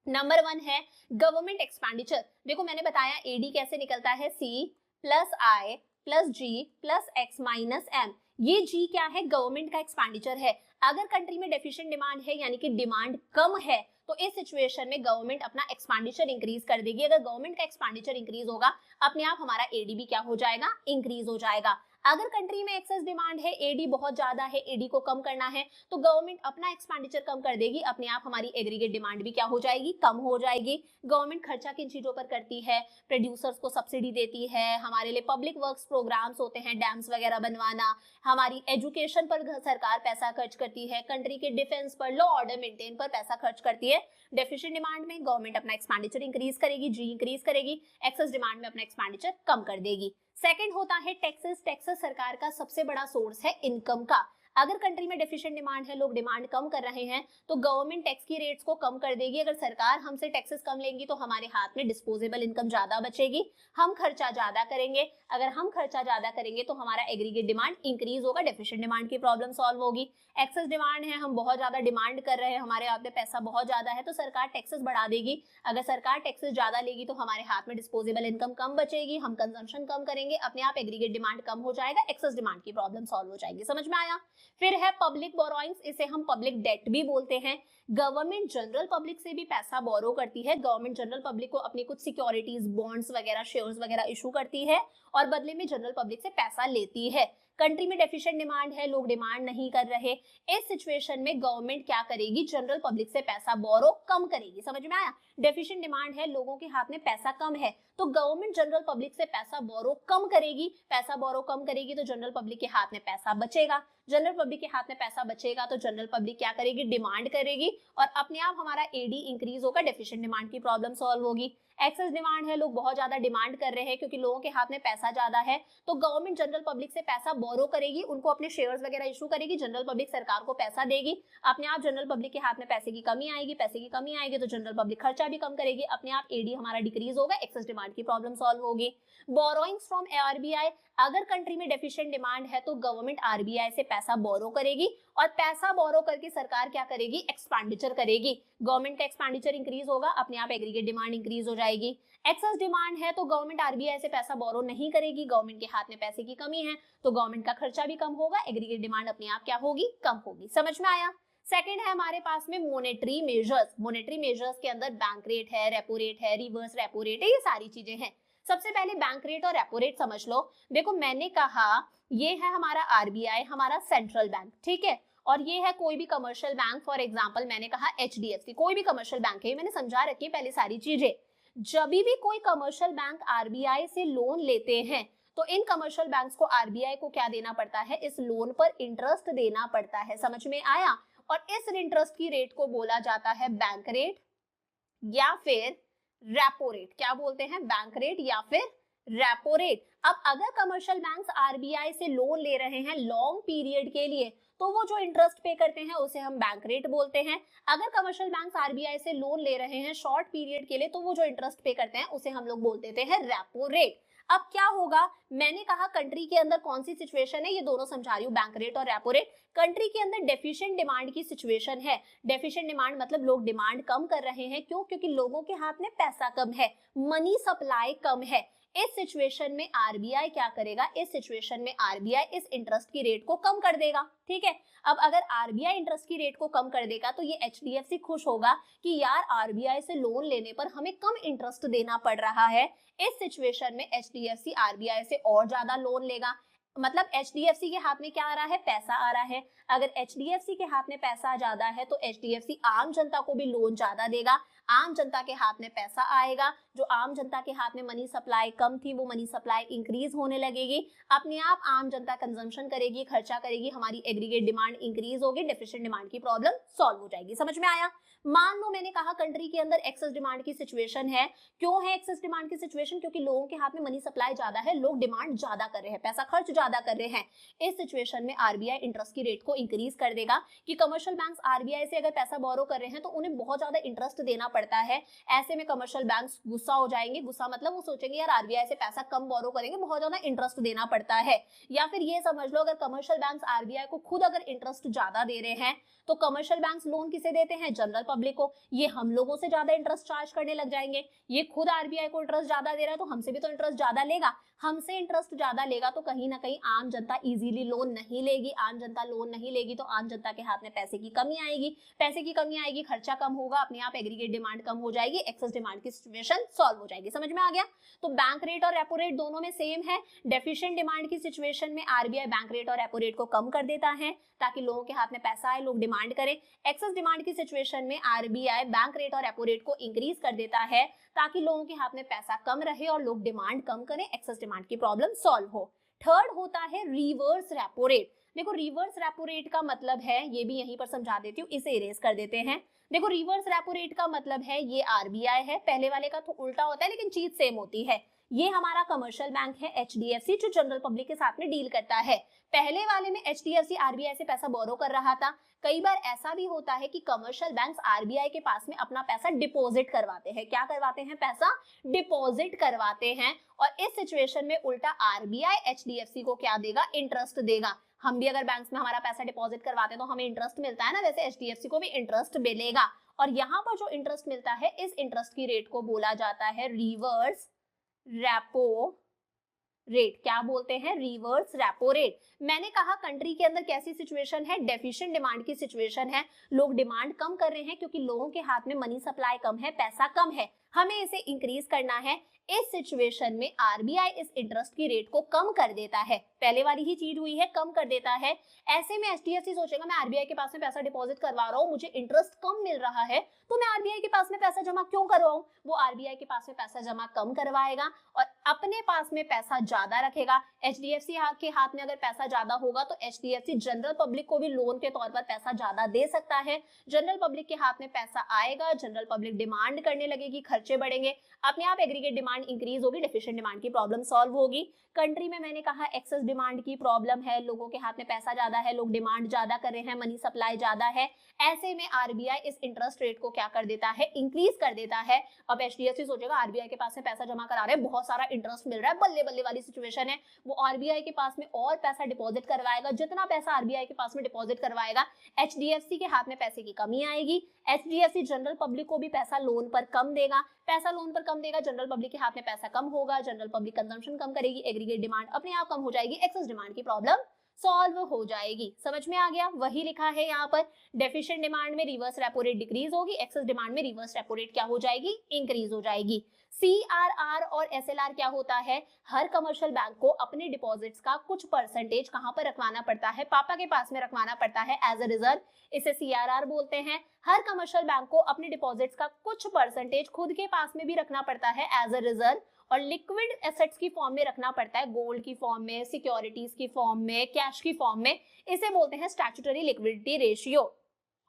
नंबर 1 है गवर्नमेंट एक्सपेंडिचर। देखो मैंने बताया एडी कैसे निकलता है, सी प्लस आई प्लस जी प्लस एक्स माइनस एम। ये जी क्या है? गवर्नमेंट का एक्सपेंडिचर है। अगर कंट्री में डेफिशिएंट डिमांड है यानी कि डिमांड कम है तो इस सिचुएशन में गवर्नमेंट अपना एक्सपेंडिचर इंक्रीज कर देगी। अगर गवर्नमेंट का एक्सपेंडिचर इंक्रीज होगा अपने आप हमारा एडी भी क्या हो जाएगा? इंक्रीज हो जाएगा। अगर कंट्री में एक्सेस डिमांड है, एडी बहुत ज्यादा है, एडी को कम करना है तो गवर्नमेंट अपना एक्सपेंडिचर कम कर देगी, अपने आप हमारी एग्रीगेट डिमांड भी क्या हो जाएगी? कम हो जाएगी। गवर्नमेंट खर्चा किन चीजों पर करती है? प्रोड्यूसर्स को सब्सिडी देती है, हमारे लिए पब्लिक वर्क्स प्रोग्राम्स होते हैं, डैम्स वगैरह बनवाना, हमारी एजुकेशन पर सरकार पैसा खर्च करती है, कंट्री के डिफेंस पर, लॉ ऑर्डर मेंटेन पर पैसा खर्च करती है। डेफिशिएंट डिमांड में गवर्नमेंट अपना एक्सपेंडिचर इंक्रीज करेगी, जी इंक्रीज करेगी, एक्सेस डिमांड में अपना एक्सपेंडिचर कम कर देगी। सेकंड होता है टैक्सेस। टैक्सेस सरकार का सबसे बड़ा सोर्स है इनकम का। अगर कंट्री में डेफिशिएंट डिमांड है, लोग डिमांड कम कर रहे हैं तो गवर्नमेंट टैक्स की रेट्स को कम कर देगी। अगर सरकार हमसे टैक्सेस कम लेंगी तो हमारे हाथ में डिस्पोजेबल इनकम ज्यादा बचेगी, हम खर्चा ज्यादा करेंगे। अगर हम खर्चा ज्यादा करेंगे तो हमारा एग्रीगेट डिमांड इंक्रीज होगा, डेफिशिएंट डिमांड की प्रॉब्लम सॉल्व होगी। एक्सेस डिमांड है, हम बहुत ज्यादा डिमांड कर रहे हैं, हमारे हाथ में पैसा बहुत ज्यादा है तो सरकार टैक्सेस बढ़ा देगी। अगर सरकार टैक्सेस ज्यादा लेगी तो हमारे हाथ में डिस्पोजेबल इनकम कम बचेगी, हम कंजम्पशन कम करेंगे, अपने आप एग्रीगेट डिमांड कम हो जाएगा, एक्सेस डिमांड की प्रॉब्लम सॉल्व हो जाएगी। समझ में आया? फिर है पब्लिक बोरोइंग्स, इसे हम पब्लिक डेट भी बोलते हैं। गवर्नमेंट जनरल पब्लिक से भी पैसा बोरो करती है। गवर्नमेंट जनरल पब्लिक को अपनी कुछ सिक्योरिटीज, बॉन्ड्स वगैरह, शेयर्स वगैरह इशू करती है और बदले में जनरल पब्लिक से पैसा लेती है। कंट्री में डेफिशिएंट डिमांड है, लोग डिमांड नहीं कर रहे, इस सिचुएशन में गवर्नमेंट क्या करेगी? जनरल पब्लिक से पैसा बोरो कम करेगी। समझ में आया? डेफिशिएंट डिमांड है, लोगों के हाथ में पैसा कम है तो गवर्नमेंट जनरल पब्लिक से पैसा बोरो कम करेगी। पैसा बोरो कम करेगी तो जनरल पब्लिक के हाथ में पैसा बचेगा। जनरल पब्लिक के हाथ में पैसा बचेगा तो जनरल पब्लिक क्या करेगी? डिमांड करेगी और अपने आप हमारा एडी इंक्रीज होगा, डेफिशिएंट डिमांड की प्रॉब्लम सॉल्व होगी। एक्सेस डिमांड है, लोग बहुत ज्यादा डिमांड कर रहे हैं क्योंकि लोगों के हाथ में पैसा ज्यादा है तो गवर्नमेंट जनरल पब्लिक से पैसा बोरो करेगी, उनको अपने शेयर्स वगैरह इशू करेगी, जनरल पब्लिक सरकार को पैसा देगी, अपने आप जनरल पब्लिक के हाथ में पैसे की कमी आएगी, पैसे की कमी आएगी तो जनरल पब्लिक खर्चा भी कम करेगी, अपने आप एडी हमारा डिक्रीज होगा, एक्सेस डिमांड की प्रॉब्लम सॉल्व होगी। बोरोइंग्स फ्रॉम आरबीआई, अगर कंट्री में डेफिशिएंट डिमांड है तो गवर्नमेंट आरबीआई से पैसा बोरो करेगी और पैसा बोरो करके सरकार क्या करेगी? एक्सपेंडिचर करेगी। गवर्नमेंट का एक्सपेंडिचर इंक्रीज होगा, अपने आप एग्रीगेट डिमांड इंक्रीज हो जाएगी। एक्सेस डिमांड है तो गवर्नमेंट आरबीआई से पैसा बोरो नहीं करेगी, गवर्नमेंट के हाथ में पैसे की कमी है तो गवर्नमेंट का खर्चा भी कम होगा, एग्रीगेट डिमांड अपने आप क्या होगी? कम होगी। समझ में आया? सेकंड है हमारे पास में मॉनेटरी मेजर्स। मॉनेटरी मेजर्स के अंदर बैंक रेट है, रेपो रेट है, रिवर्स रेपो रेट है, ये सारी चीजें हैं। सबसे पहले बैंक रेट और रेपो रेट समझ लो। देखो मैंने कहा ये है हमारा आरबीआई, हमारा सेंट्रल बैंक, ठीक है, और ये है कोई भी कमर्शियल बैंक। फॉर एग्जांपल मैंने कहा एचडीएफसी, कोई भी कमर्शियल बैंक है, मैंने समझा रखी पहले सारी चीजें। जब भी कोई कमर्शियल बैंक आरबीआई से लोन लेते हैं तो इन कमर्शियल बैंक्स को आरबीआई को क्या देना पड़ता है? इस लोन पर इंटरेस्ट देना पड़ता है। समझ में आया? और इस इंटरेस्ट की रेट को बोला जाता है बैंक रेट या फिर रेपो रेट। क्या बोलते हैं? बैंक रेट या फिर रेपो रेट। अब अगर कमर्शियल बैंक्स आरबीआई से लोन ले रहे हैं लॉन्ग पीरियड के लिए तो वो जो इंटरेस्ट पे करते हैं उसे हम बैंक रेट बोलते हैं। अगर कमर्शियल बैंक्स आरबीआई से लोन ले रहे हैं शॉर्ट पीरियड के लिए तो वो जो इंटरेस्ट पे करते हैं उसे हम लोग बोल देते हैं रेपो रेट। अब क्या होगा? मैंने कहा कंट्री के अंदर कौन सी सिचुएशन है, ये दोनों समझा रही हूँ, बैंक रेट और रेपो रेट। कंट्री के अंदर डेफिशिएंट डिमांड की सिचुएशन है। डेफिशिएंट डिमांड मतलब लोग डिमांड कम कर रहे हैं। क्यों? क्योंकि लोगों के हाथ में पैसा कम है, मनी सप्लाई कम है। इस सिचुएशन में आरबीआई क्या करेगा? इस सिचुएशन में आरबीआई इस इंटरेस्ट की रेट को कम कर देगा, ठीक है। अब अगर आरबीआई इंटरेस्ट की रेट को कम कर देगा तो ये एचडीएफसी खुश होगा कि यार आरबीआई से लोन लेने पर हमें कम इंटरेस्ट देना पड़ रहा है। इस सिचुएशन में एचडीएफसी आरबीआई से और ज्यादा लोन लेगा। मतलब एचडीएफसी के हाथ में क्या आ रहा है? पैसा आ रहा है। अगर एचडीएफसी के हाथ में पैसा ज्यादा है तो एचडीएफसी आम जनता को भी लोन ज्यादा देगा। आम जनता के हाथ में पैसा आएगा, जो आम जनता के हाथ में मनी सप्लाई कम थी वो मनी सप्लाई इंक्रीज होने लगेगी। अपने आप आम जनता कंजम्पशन करेगी, खर्चा करेगी, हमारी एग्रीगेट डिमांड इंक्रीज होगी, डेफिशिएंट डिमांड की प्रॉब्लम सॉल्व हो जाएगी। समझ में आया? मान लो मैंने कहा कंट्री के अंदर एक्सेस डिमांड की सिचुएशन है। क्यों है एक्सेस डिमांड की सिचुएशन? क्योंकि लोगों के हाथ में मनी सप्लाई ज्यादा है, लोग डिमांड ज्यादा कर रहे हैं, पैसा खर्च ज्यादा कर रहे हैं। इस सिचुएशन में आरबीआई इंटरेस्ट की रेट को इंक्रीज कर देगा कि कमर्शियल बैंक्स आरबीआई से अगर पैसा बोरो कर रहे हैं तो उन्हें बहुत ज्यादा इंटरेस्ट देना पड़ता है। ऐसे में कमर्शियल बैंक्स गुस्सा हो जाएंगे, गुस्सा मतलब वो सोचेंगे यार आरबीआई से पैसा कम बोरो करेंगे, बहुत ज्यादा इंटरेस्ट देना पड़ता है। या फिर ये समझ लो अगर कमर्शियल बैंक्स आरबीआई को खुद अगर इंटरेस्ट ज्यादा दे रहे हैं तो कमर्शियल बैंक्स लोन किसे देते हैं, जनरल पब्लिक को, ये हम लोगों से ज्यादा इंटरेस्ट चार्ज करने लग जाएंगे। ये खुद आरबीआई को इंटरेस्ट ज्यादा दे रहा है तो हमसे भी तो इंटरेस्ट ज्यादा लेगा, हमसे इंटरेस्ट ज्यादा लेगा तो कहीं ना कहीं आम जनता इजीली लोन नहीं लेगी, आम जनता लोन नहीं लेगी तो आम जनता के हाथ में पैसे की कमी आएगी, पैसे की कमी आएगी, खर्चा कम होगा, अपने आप एग्रीगेट डिमांड कम हो जाएगी, एक्सेस डिमांड की सिचुएशन सॉल्व हो जाएगी। समझ में आ गया? तो बैंक रेट और रेपो रेट दोनों में सेम है। डेफिशिएंट डिमांड की सिचुएशन में आरबीआई बैंक रेट और रेपो रेट को कम कर देता है ताकि लोगों के हाथ में पैसा आए, लोग डिमांड करें। एक्सेस डिमांड की सिचुएशन में आरबीआई बैंक रेट और रेपो रेट को इंक्रीज कर देता है ताकि लोगों के हाथ में पैसा कम रहे और लोग डिमांड कम करें, एक्सेस डिमांड की प्रॉब्लम सॉल्व हो। थर्ड होता है रिवर्स रेपो रेट। देखो रिवर्स रेपो रेट का मतलब है, ये भी यहीं पर समझा देती हूँ, इसे इरेज कर देते हैं। देखो रिवर्स रेपो रेट का मतलब है ये आरबीआई है, पहले वाले का तो उल्टा होता है लेकिन चीज सेम होती है। ये हमारा कमर्शियल बैंक है एचडीएफसी जो जनरल पब्लिक के साथ में डील करता है। पहले वाले में एचडीएफसी आरबीआई से पैसा बोरो कर रहा था। कई बार ऐसा भी होता है कि कमर्शियल बैंक्स आरबीआई के पास में अपना पैसा डिपॉजिट करवाते हैं। क्या करवाते हैं? पैसा डिपॉजिट करवाते हैं। और इस सिचुएशन में उल्टा आरबीआई एचडीएफसी को क्या देगा? इंटरेस्ट देगा। हम भी अगर बैंक्स में हमारा पैसा डिपॉजिट करवाते हैं तो हमें इंटरेस्ट मिलता है ना, वैसे एचडीएफसी को भी इंटरेस्ट मिलेगा। और यहाँ पर जो इंटरेस्ट मिलता है इस इंटरेस्ट की रेट को बोला जाता है रिवर्स रेपो रेट। क्या बोलते हैं? Reverse repo rate. मैंने कहा कंट्री के अंदर कैसी सिचुएशन है? डेफिशिएंट डिमांड की सिचुएशन है, लोग डिमांड कम कर रहे हैं क्योंकि लोगों के हाथ में मनी सप्लाई कम है, पैसा कम है, हमें इसे इंक्रीज करना है। इस सिचुएशन में आरबीआई इस इंटरेस्ट की रेट को कम कर देता है। पहले वाली ही चीज हुई है, कम कर देता है। ऐसे में एचडीएफसी सोचेगा मैं आरबीआई के पास में पैसा डिपॉजिट करवा रहा हूँ, मुझे इंटरेस्ट कम मिल रहा है तो मैं आरबीआई के पास में पैसा जमा क्यों करवाऊं? वो आरबीआई के पास में पैसा जमा कम करवाएगा और अपने पास में पैसा ज्यादा रखेगा। एचडीएफसी के हाथ में अगर पैसा ज्यादा होगा तो एचडीएफसी जनरल पब्लिक को भी लोन के तौर पर पैसा ज्यादा दे सकता है। जनरल पब्लिक के हाथ में पैसा आएगा, जनरल पब्लिक डिमांड करने लगेगी, खर्चे बढ़ेंगे, अपने आप एग्रीगेट डिमांड इंक्रीज होगी, डेफिशिएंट डिमांड की प्रॉब्लम सॉल्व होगी। कंट्री में मैंने कहा एक्सेस डिमांड की प्रॉब्लम है, लोगों के हाथ में पैसा ज्यादा है, लोग डिमांड ज्यादा कर रहे हैं, मनी सप्लाई ज्यादा है। ऐसे में आरबीआई इस इंटरेस्ट रेट को क्या कर देता है? इंक्रीज कर देता है। अब एचडीएफसी सोचेगा आरबीआई के पास में पैसा जमा करा रहे हैं, बहुत सारा इंटरेस्ट मिल रहा है, बल्ले बल्ले वाली सिचुएशन है, वो आरबीआई के पास में और पैसा डिपॉजिट करवाएगा। जितना पैसा आरबीआई के पास में डिपॉजिट करवाएगा एचडीएफसी के हाथ में पैसे की कमी आएगी। एचडीएफसी जनरल पब्लिक को भी पैसा लोन पर कम देगा, पैसा लोन पर कम देगा, जनरल पब्लिक के हाथ में पैसा कम होगा, जनरल पब्लिक कंजम्पशन कम करेगी, एग्रीगेट डिमांड अपने आप कम हो जाएगी, एक्सेस डिमांड की प्रॉब्लम सॉल्व हो जाएगी। समझ में आ गया? वही लिखा है यहाँ पर, डेफिशिएंट डिमांड में रिवर्स रेपो रेट डिक्रीज होगी, एक्सेस डिमांड में रिवर्स रेपो रेट क्या हो जाएगी? इंक्रीज हो जाएगी। सीआरआर और एसएलआर क्या होता है? हर कमर्शियल बैंक को अपने डिपॉजिट्स का कुछ परसेंटेज कहां पर रखवाना पड़ता है? पापा के पास में रखवाना पड़ता है एज अ रिजर्व, इसे सीआरआर बोलते हैं। हर कमर्शियल बैंक को अपने डिपॉजिट्स का कुछ परसेंटेज खुद के पास में भी रखना पड़ता है एज अ रिजर्व और लिक्विड एसेट्स की फॉर्म में रखना पड़ता है, गोल्ड की फॉर्म में, सिक्योरिटीज की फॉर्म में, कैश की फॉर्म में। इसे बोलते हैं स्टैट्यूटरी लिक्विडिटी रेशियो।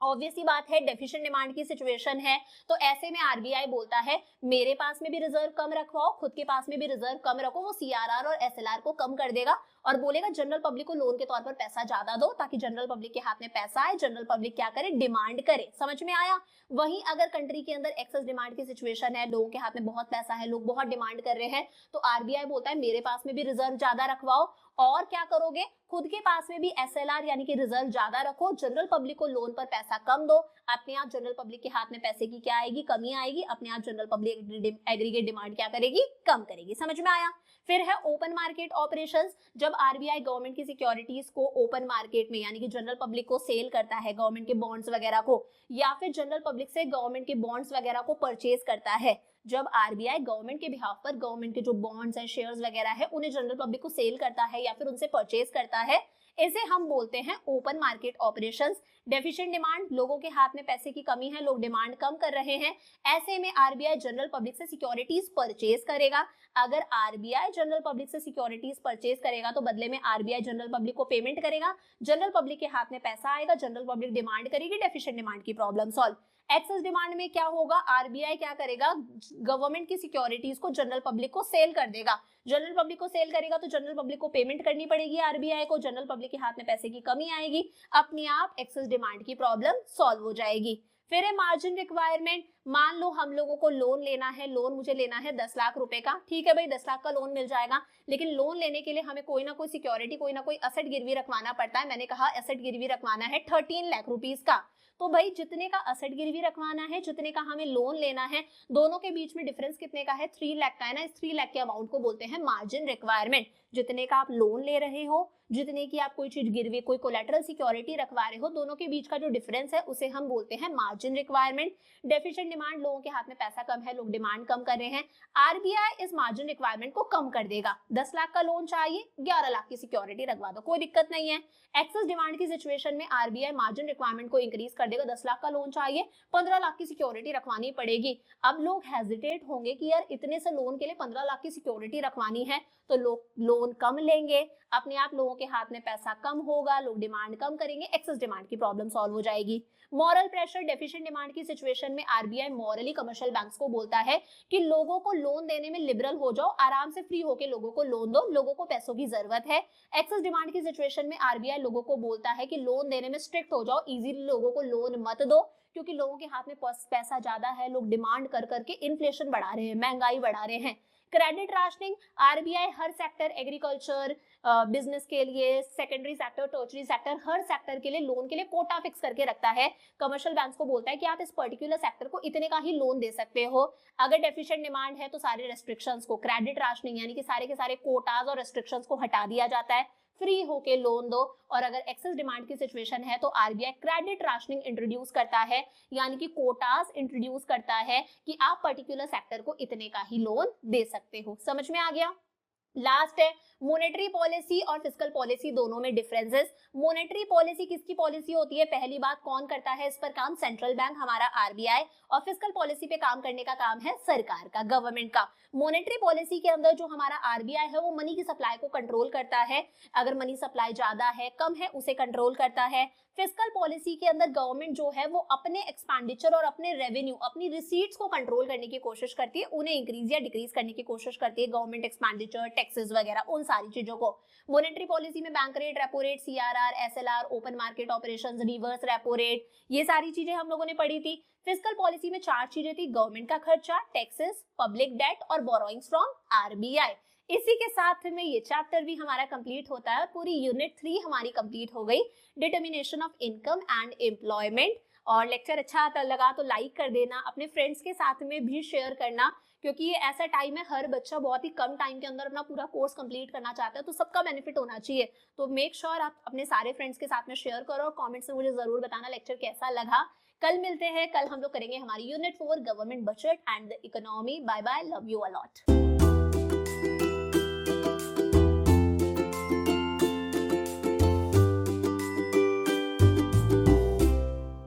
ऑब्वियस सी बात है, डेफिशिएंट डिमांड की सिचुएशन है तो ऐसे में आरबीआई बोलता है मेरे पास में भी रिजर्व कम रखवाओ, खुद के पास में भी रिजर्व कम रखो। वो सीआरआर और एसएलआर को कम कर देगा और बोलेगा जनरल पब्लिक को लोन के तौर पर पैसा ज्यादा दो ताकि जनरल पब्लिक के हाथ में पैसा आए, जनरल पब्लिक क्या करे? डिमांड करे। समझ में आया? वहीं अगर कंट्री के अंदर एक्सेस डिमांड की सिचुएशन है, लोगों के हाथ में बहुत पैसा है, लोग बहुत डिमांड कर रहे हैं, तो आरबीआई बोलता है मेरे पास में भी रिजर्व ज्यादा रखवाओ और क्या करोगे? खुद के पास में भी एसएलआर यानी कि रिजर्व ज्यादा रखो, जनरल पब्लिक को लोन पर पैसा कम दो, अपने आप जनरल पब्लिक के हाथ में पैसे की क्या आएगी? कमी आएगी, अपने आप जनरल पब्लिक एग्रीगेट डिमांड क्या करेगी? कम करेगी। समझ में आया? फिर है ओपन मार्केट ऑपरेशंस। जब आरबीआई गवर्नमेंट की सिक्योरिटीज को ओपन मार्केट में यानी कि जनरल पब्लिक को सेल करता है, गवर्नमेंट के बॉन्ड्स वगैरह को, या फिर जनरल पब्लिक से गवर्नमेंट के बॉन्ड्स वगैरह को परचेज करता है, जब आरबीआई गवर्नमेंट के बिहाफ पर गवर्नमेंट के जो बॉन्ड्स हैं, शेयर्स वगैरह है, उन्हें जनरल पब्लिक को सेल करता है या फिर उनसे परचेज करता है, इसे हम बोलते हैं open market operations. Deficient demand, लोगों के हाथ में पैसे की कमी है, लोग डिमांड कम कर रहे हैं, ऐसे में आरबीआई जनरल पब्लिक से सिक्योरिटीज परचेज करेगा। अगर आरबीआई जनरल पब्लिक से सिक्योरिटीज परचेज करेगा तो बदले में आरबीआई जनरल पब्लिक को पेमेंट करेगा, जनरल पब्लिक के हाथ में पैसा आएगा, जनरल पब्लिक डिमांड करेगी, डेफिशिएंट डिमांड की प्रॉब्लम सॉल्व। एक्सेस डिमांड में क्या होगा? आरबीआई क्या करेगा? गवर्नमेंट की सिक्योरिटीज को जनरल पब्लिक को सेल कर देगा। जनरल पब्लिक को सेल करेगा तो जनरल पब्लिक को पेमेंट करनी पड़ेगी आरबीआई को, जनरल पब्लिक के हाथ में पैसे की कमी आएगी, अपने आप एक्सेस डिमांड की प्रॉब्लम सॉल्व हो जाएगी। फिर है मार्जिन रिक्वायरमेंट। मान लो हम लोगों को लोन लेना है, लोन मुझे लेना है 10 लाख रुपए का, ठीक है भाई 10 लाख का लोन मिल जाएगा, लेकिन लोन लेने के लिए हमें कोई ना कोई सिक्योरिटी, कोई ना कोई असेट गिरवी रखवाना पड़ता है। मैंने कहा एसेट गिरवी रखवाना है 13 लाख रुपीस का। तो भाई जितने का असेट गिरवी रखवाना है, जितने का हमें लोन लेना है, दोनों के बीच में डिफरेंस कितने का है, 3 लाख का है ना। इस 3 लाख के अमाउंट को बोलते हैं मार्जिन रिक्वायरमेंट। जितने का आप लोन ले रहे हो, जितने की आप कोई चीज गिरवी, कोई कोलैटरल सिक्योरिटी रखवा रहे हो, दोनों के बीच का जो डिफरेंस है उसे हम बोलते हैं मार्जिन रिक्वायरमेंट। डेफिशिएंट डिमांड, लोगों के हाथ में पैसा कम है, लोग डिमांड कम कर रहे हैं, आरबीआई इस मार्जिन रिक्वायरमेंट को कम कर देगा। 10 लाख का लोन चाहिए, 11 लाख की सिक्योरिटी रखवा दो, कोई दिक्कत नहीं है। एक्सेस डिमांड की सिचुएशन में आरबीआई मार्जिन रिक्वायरमेंट को इंक्रीज कर देगा। 10 लाख का लोन चाहिए, 15 लाख की सिक्योरिटी रखवानी पड़ेगी। अब लोग हेजिटेट होंगे कि यार इतने से लोन के लिए 15 लाख की सिक्योरिटी रखवानी है, तो लोग लोन कम लेंगे, अपने आप लोगों के हाथ में पैसा कम होगा, लोग डिमांड कम करेंगे, एक्सेस डिमांड की प्रॉब्लम सॉल्व हो जाएगी। मॉरल प्रेशर, डेफिशिएंट डिमांड की सिचुएशन में आरबीआई मॉरली कमर्शियल बैंक्स को बोलता है कि लोगों को लोन देने में लिबरल हो जाओ, आराम से फ्री होके लोगों को लोन दो, लोगों को पैसों की जरूरत है। एक्सेस डिमांड की सिचुएशन में आरबीआई लोगों को बोलता है कि लोन देने में स्ट्रिक्ट हो जाओ, इजीली लोगों को लोन मत दो, क्योंकि लोगों के हाथ में पैसा ज्यादा है, लोग डिमांड कर करके इन्फ्लेशन बढ़ा रहे हैं, महंगाई बढ़ा रहे हैं। क्रेडिट राशनिंग, आरबीआई हर सेक्टर, एग्रीकल्चर, बिजनेस के लिए, सेकेंडरी सेक्टर, टर्शरी सेक्टर, हर सेक्टर के लिए लोन के लिए कोटा फिक्स करके रखता है। कमर्शियल बैंक्स को बोलता है कि आप इस पर्टिकुलर सेक्टर को इतने का ही लोन दे सकते हो। अगर डेफिशिएंट डिमांड है तो सारे रेस्ट्रिक्शंस को, क्रेडिट राशनिंग यानी कि सारे के सारे कोटाज और रेस्ट्रिक्शंस को हटा दिया जाता है, फ्री होके लोन दो। और अगर एक्सेस डिमांड की सिचुएशन है तो आरबीआई क्रेडिट राशनिंग इंट्रोड्यूस करता है, यानी कि कोटास इंट्रोड्यूस करता है कि आप पर्टिकुलर सेक्टर को इतने का ही लोन दे सकते हो। समझ में आ गया। लास्ट है मॉनेटरी पॉलिसी और फिस्कल पॉलिसी, दोनों में डिफरेंसेस। मॉनेटरी पॉलिसी किसकी पॉलिसी होती है? पहली बात, कौन करता है इस पर काम? सेंट्रल बैंक, हमारा आरबीआई। और फिस्कल पॉलिसी पे काम करने का काम है सरकार का, गवर्नमेंट का। मॉनेटरी पॉलिसी के अंदर जो हमारा आरबीआई है वो मनी की सप्लाई को कंट्रोल करता है, अगर मनी सप्लाई ज्यादा है, कम है, उसे कंट्रोल करता है। फिस्कल पॉलिसी के अंदर गवर्नमेंट जो है वो अपने एक्सपेंडिचर और अपने रेवेन्यू, अपनी रिसीट्स को कंट्रोल करने की कोशिश करती है, उन्हें इंक्रीज या डिक्रीज करने की कोशिश करती है, गवर्नमेंट एक्सपेंडिचर, टैक्सेस वगैरह, उन सारी चीजों को। मॉनेटरी पॉलिसी में bank rate, repo rate, CRR, SLR, open market operations, reverse repo rate, ये सारी चीजें हम लोगों ने पढ़ी थी। फिस्कल पॉलिसी में 4 चीजें थी, गवर्नमेंट का खर्चा, टैक्सेस, पब्लिक डेट और बोरोइंग्स फ्रॉम आरबीआई। इसी के साथ में ये चैप्टर भी हमारा कंप्लीट होता है और पूरी यूनिट 3 हमारी कंप्लीट हो गई, determination of income and employment. और लेक्चर अच्छा लगा तो लाइक कर देना, अपने फ्रेंड्स के साथ में भी शेयर करना, क्योंकि ये ऐसा टाइम है, हर बच्चा बहुत ही कम टाइम के अंदर अपना पूरा कोर्स कंप्लीट करना चाहता है, तो सबका बेनिफिट होना चाहिए। तो मेक श्योर आप अपने सारे फ्रेंड्स के साथ में शेयर करो और कमेंट्स में मुझे जरूर बताना लेक्चर कैसा लगा। कल मिलते हैं, कल हम लोग करेंगे हमारी unit 4 government budget and the economy. Bye bye, love you a lot.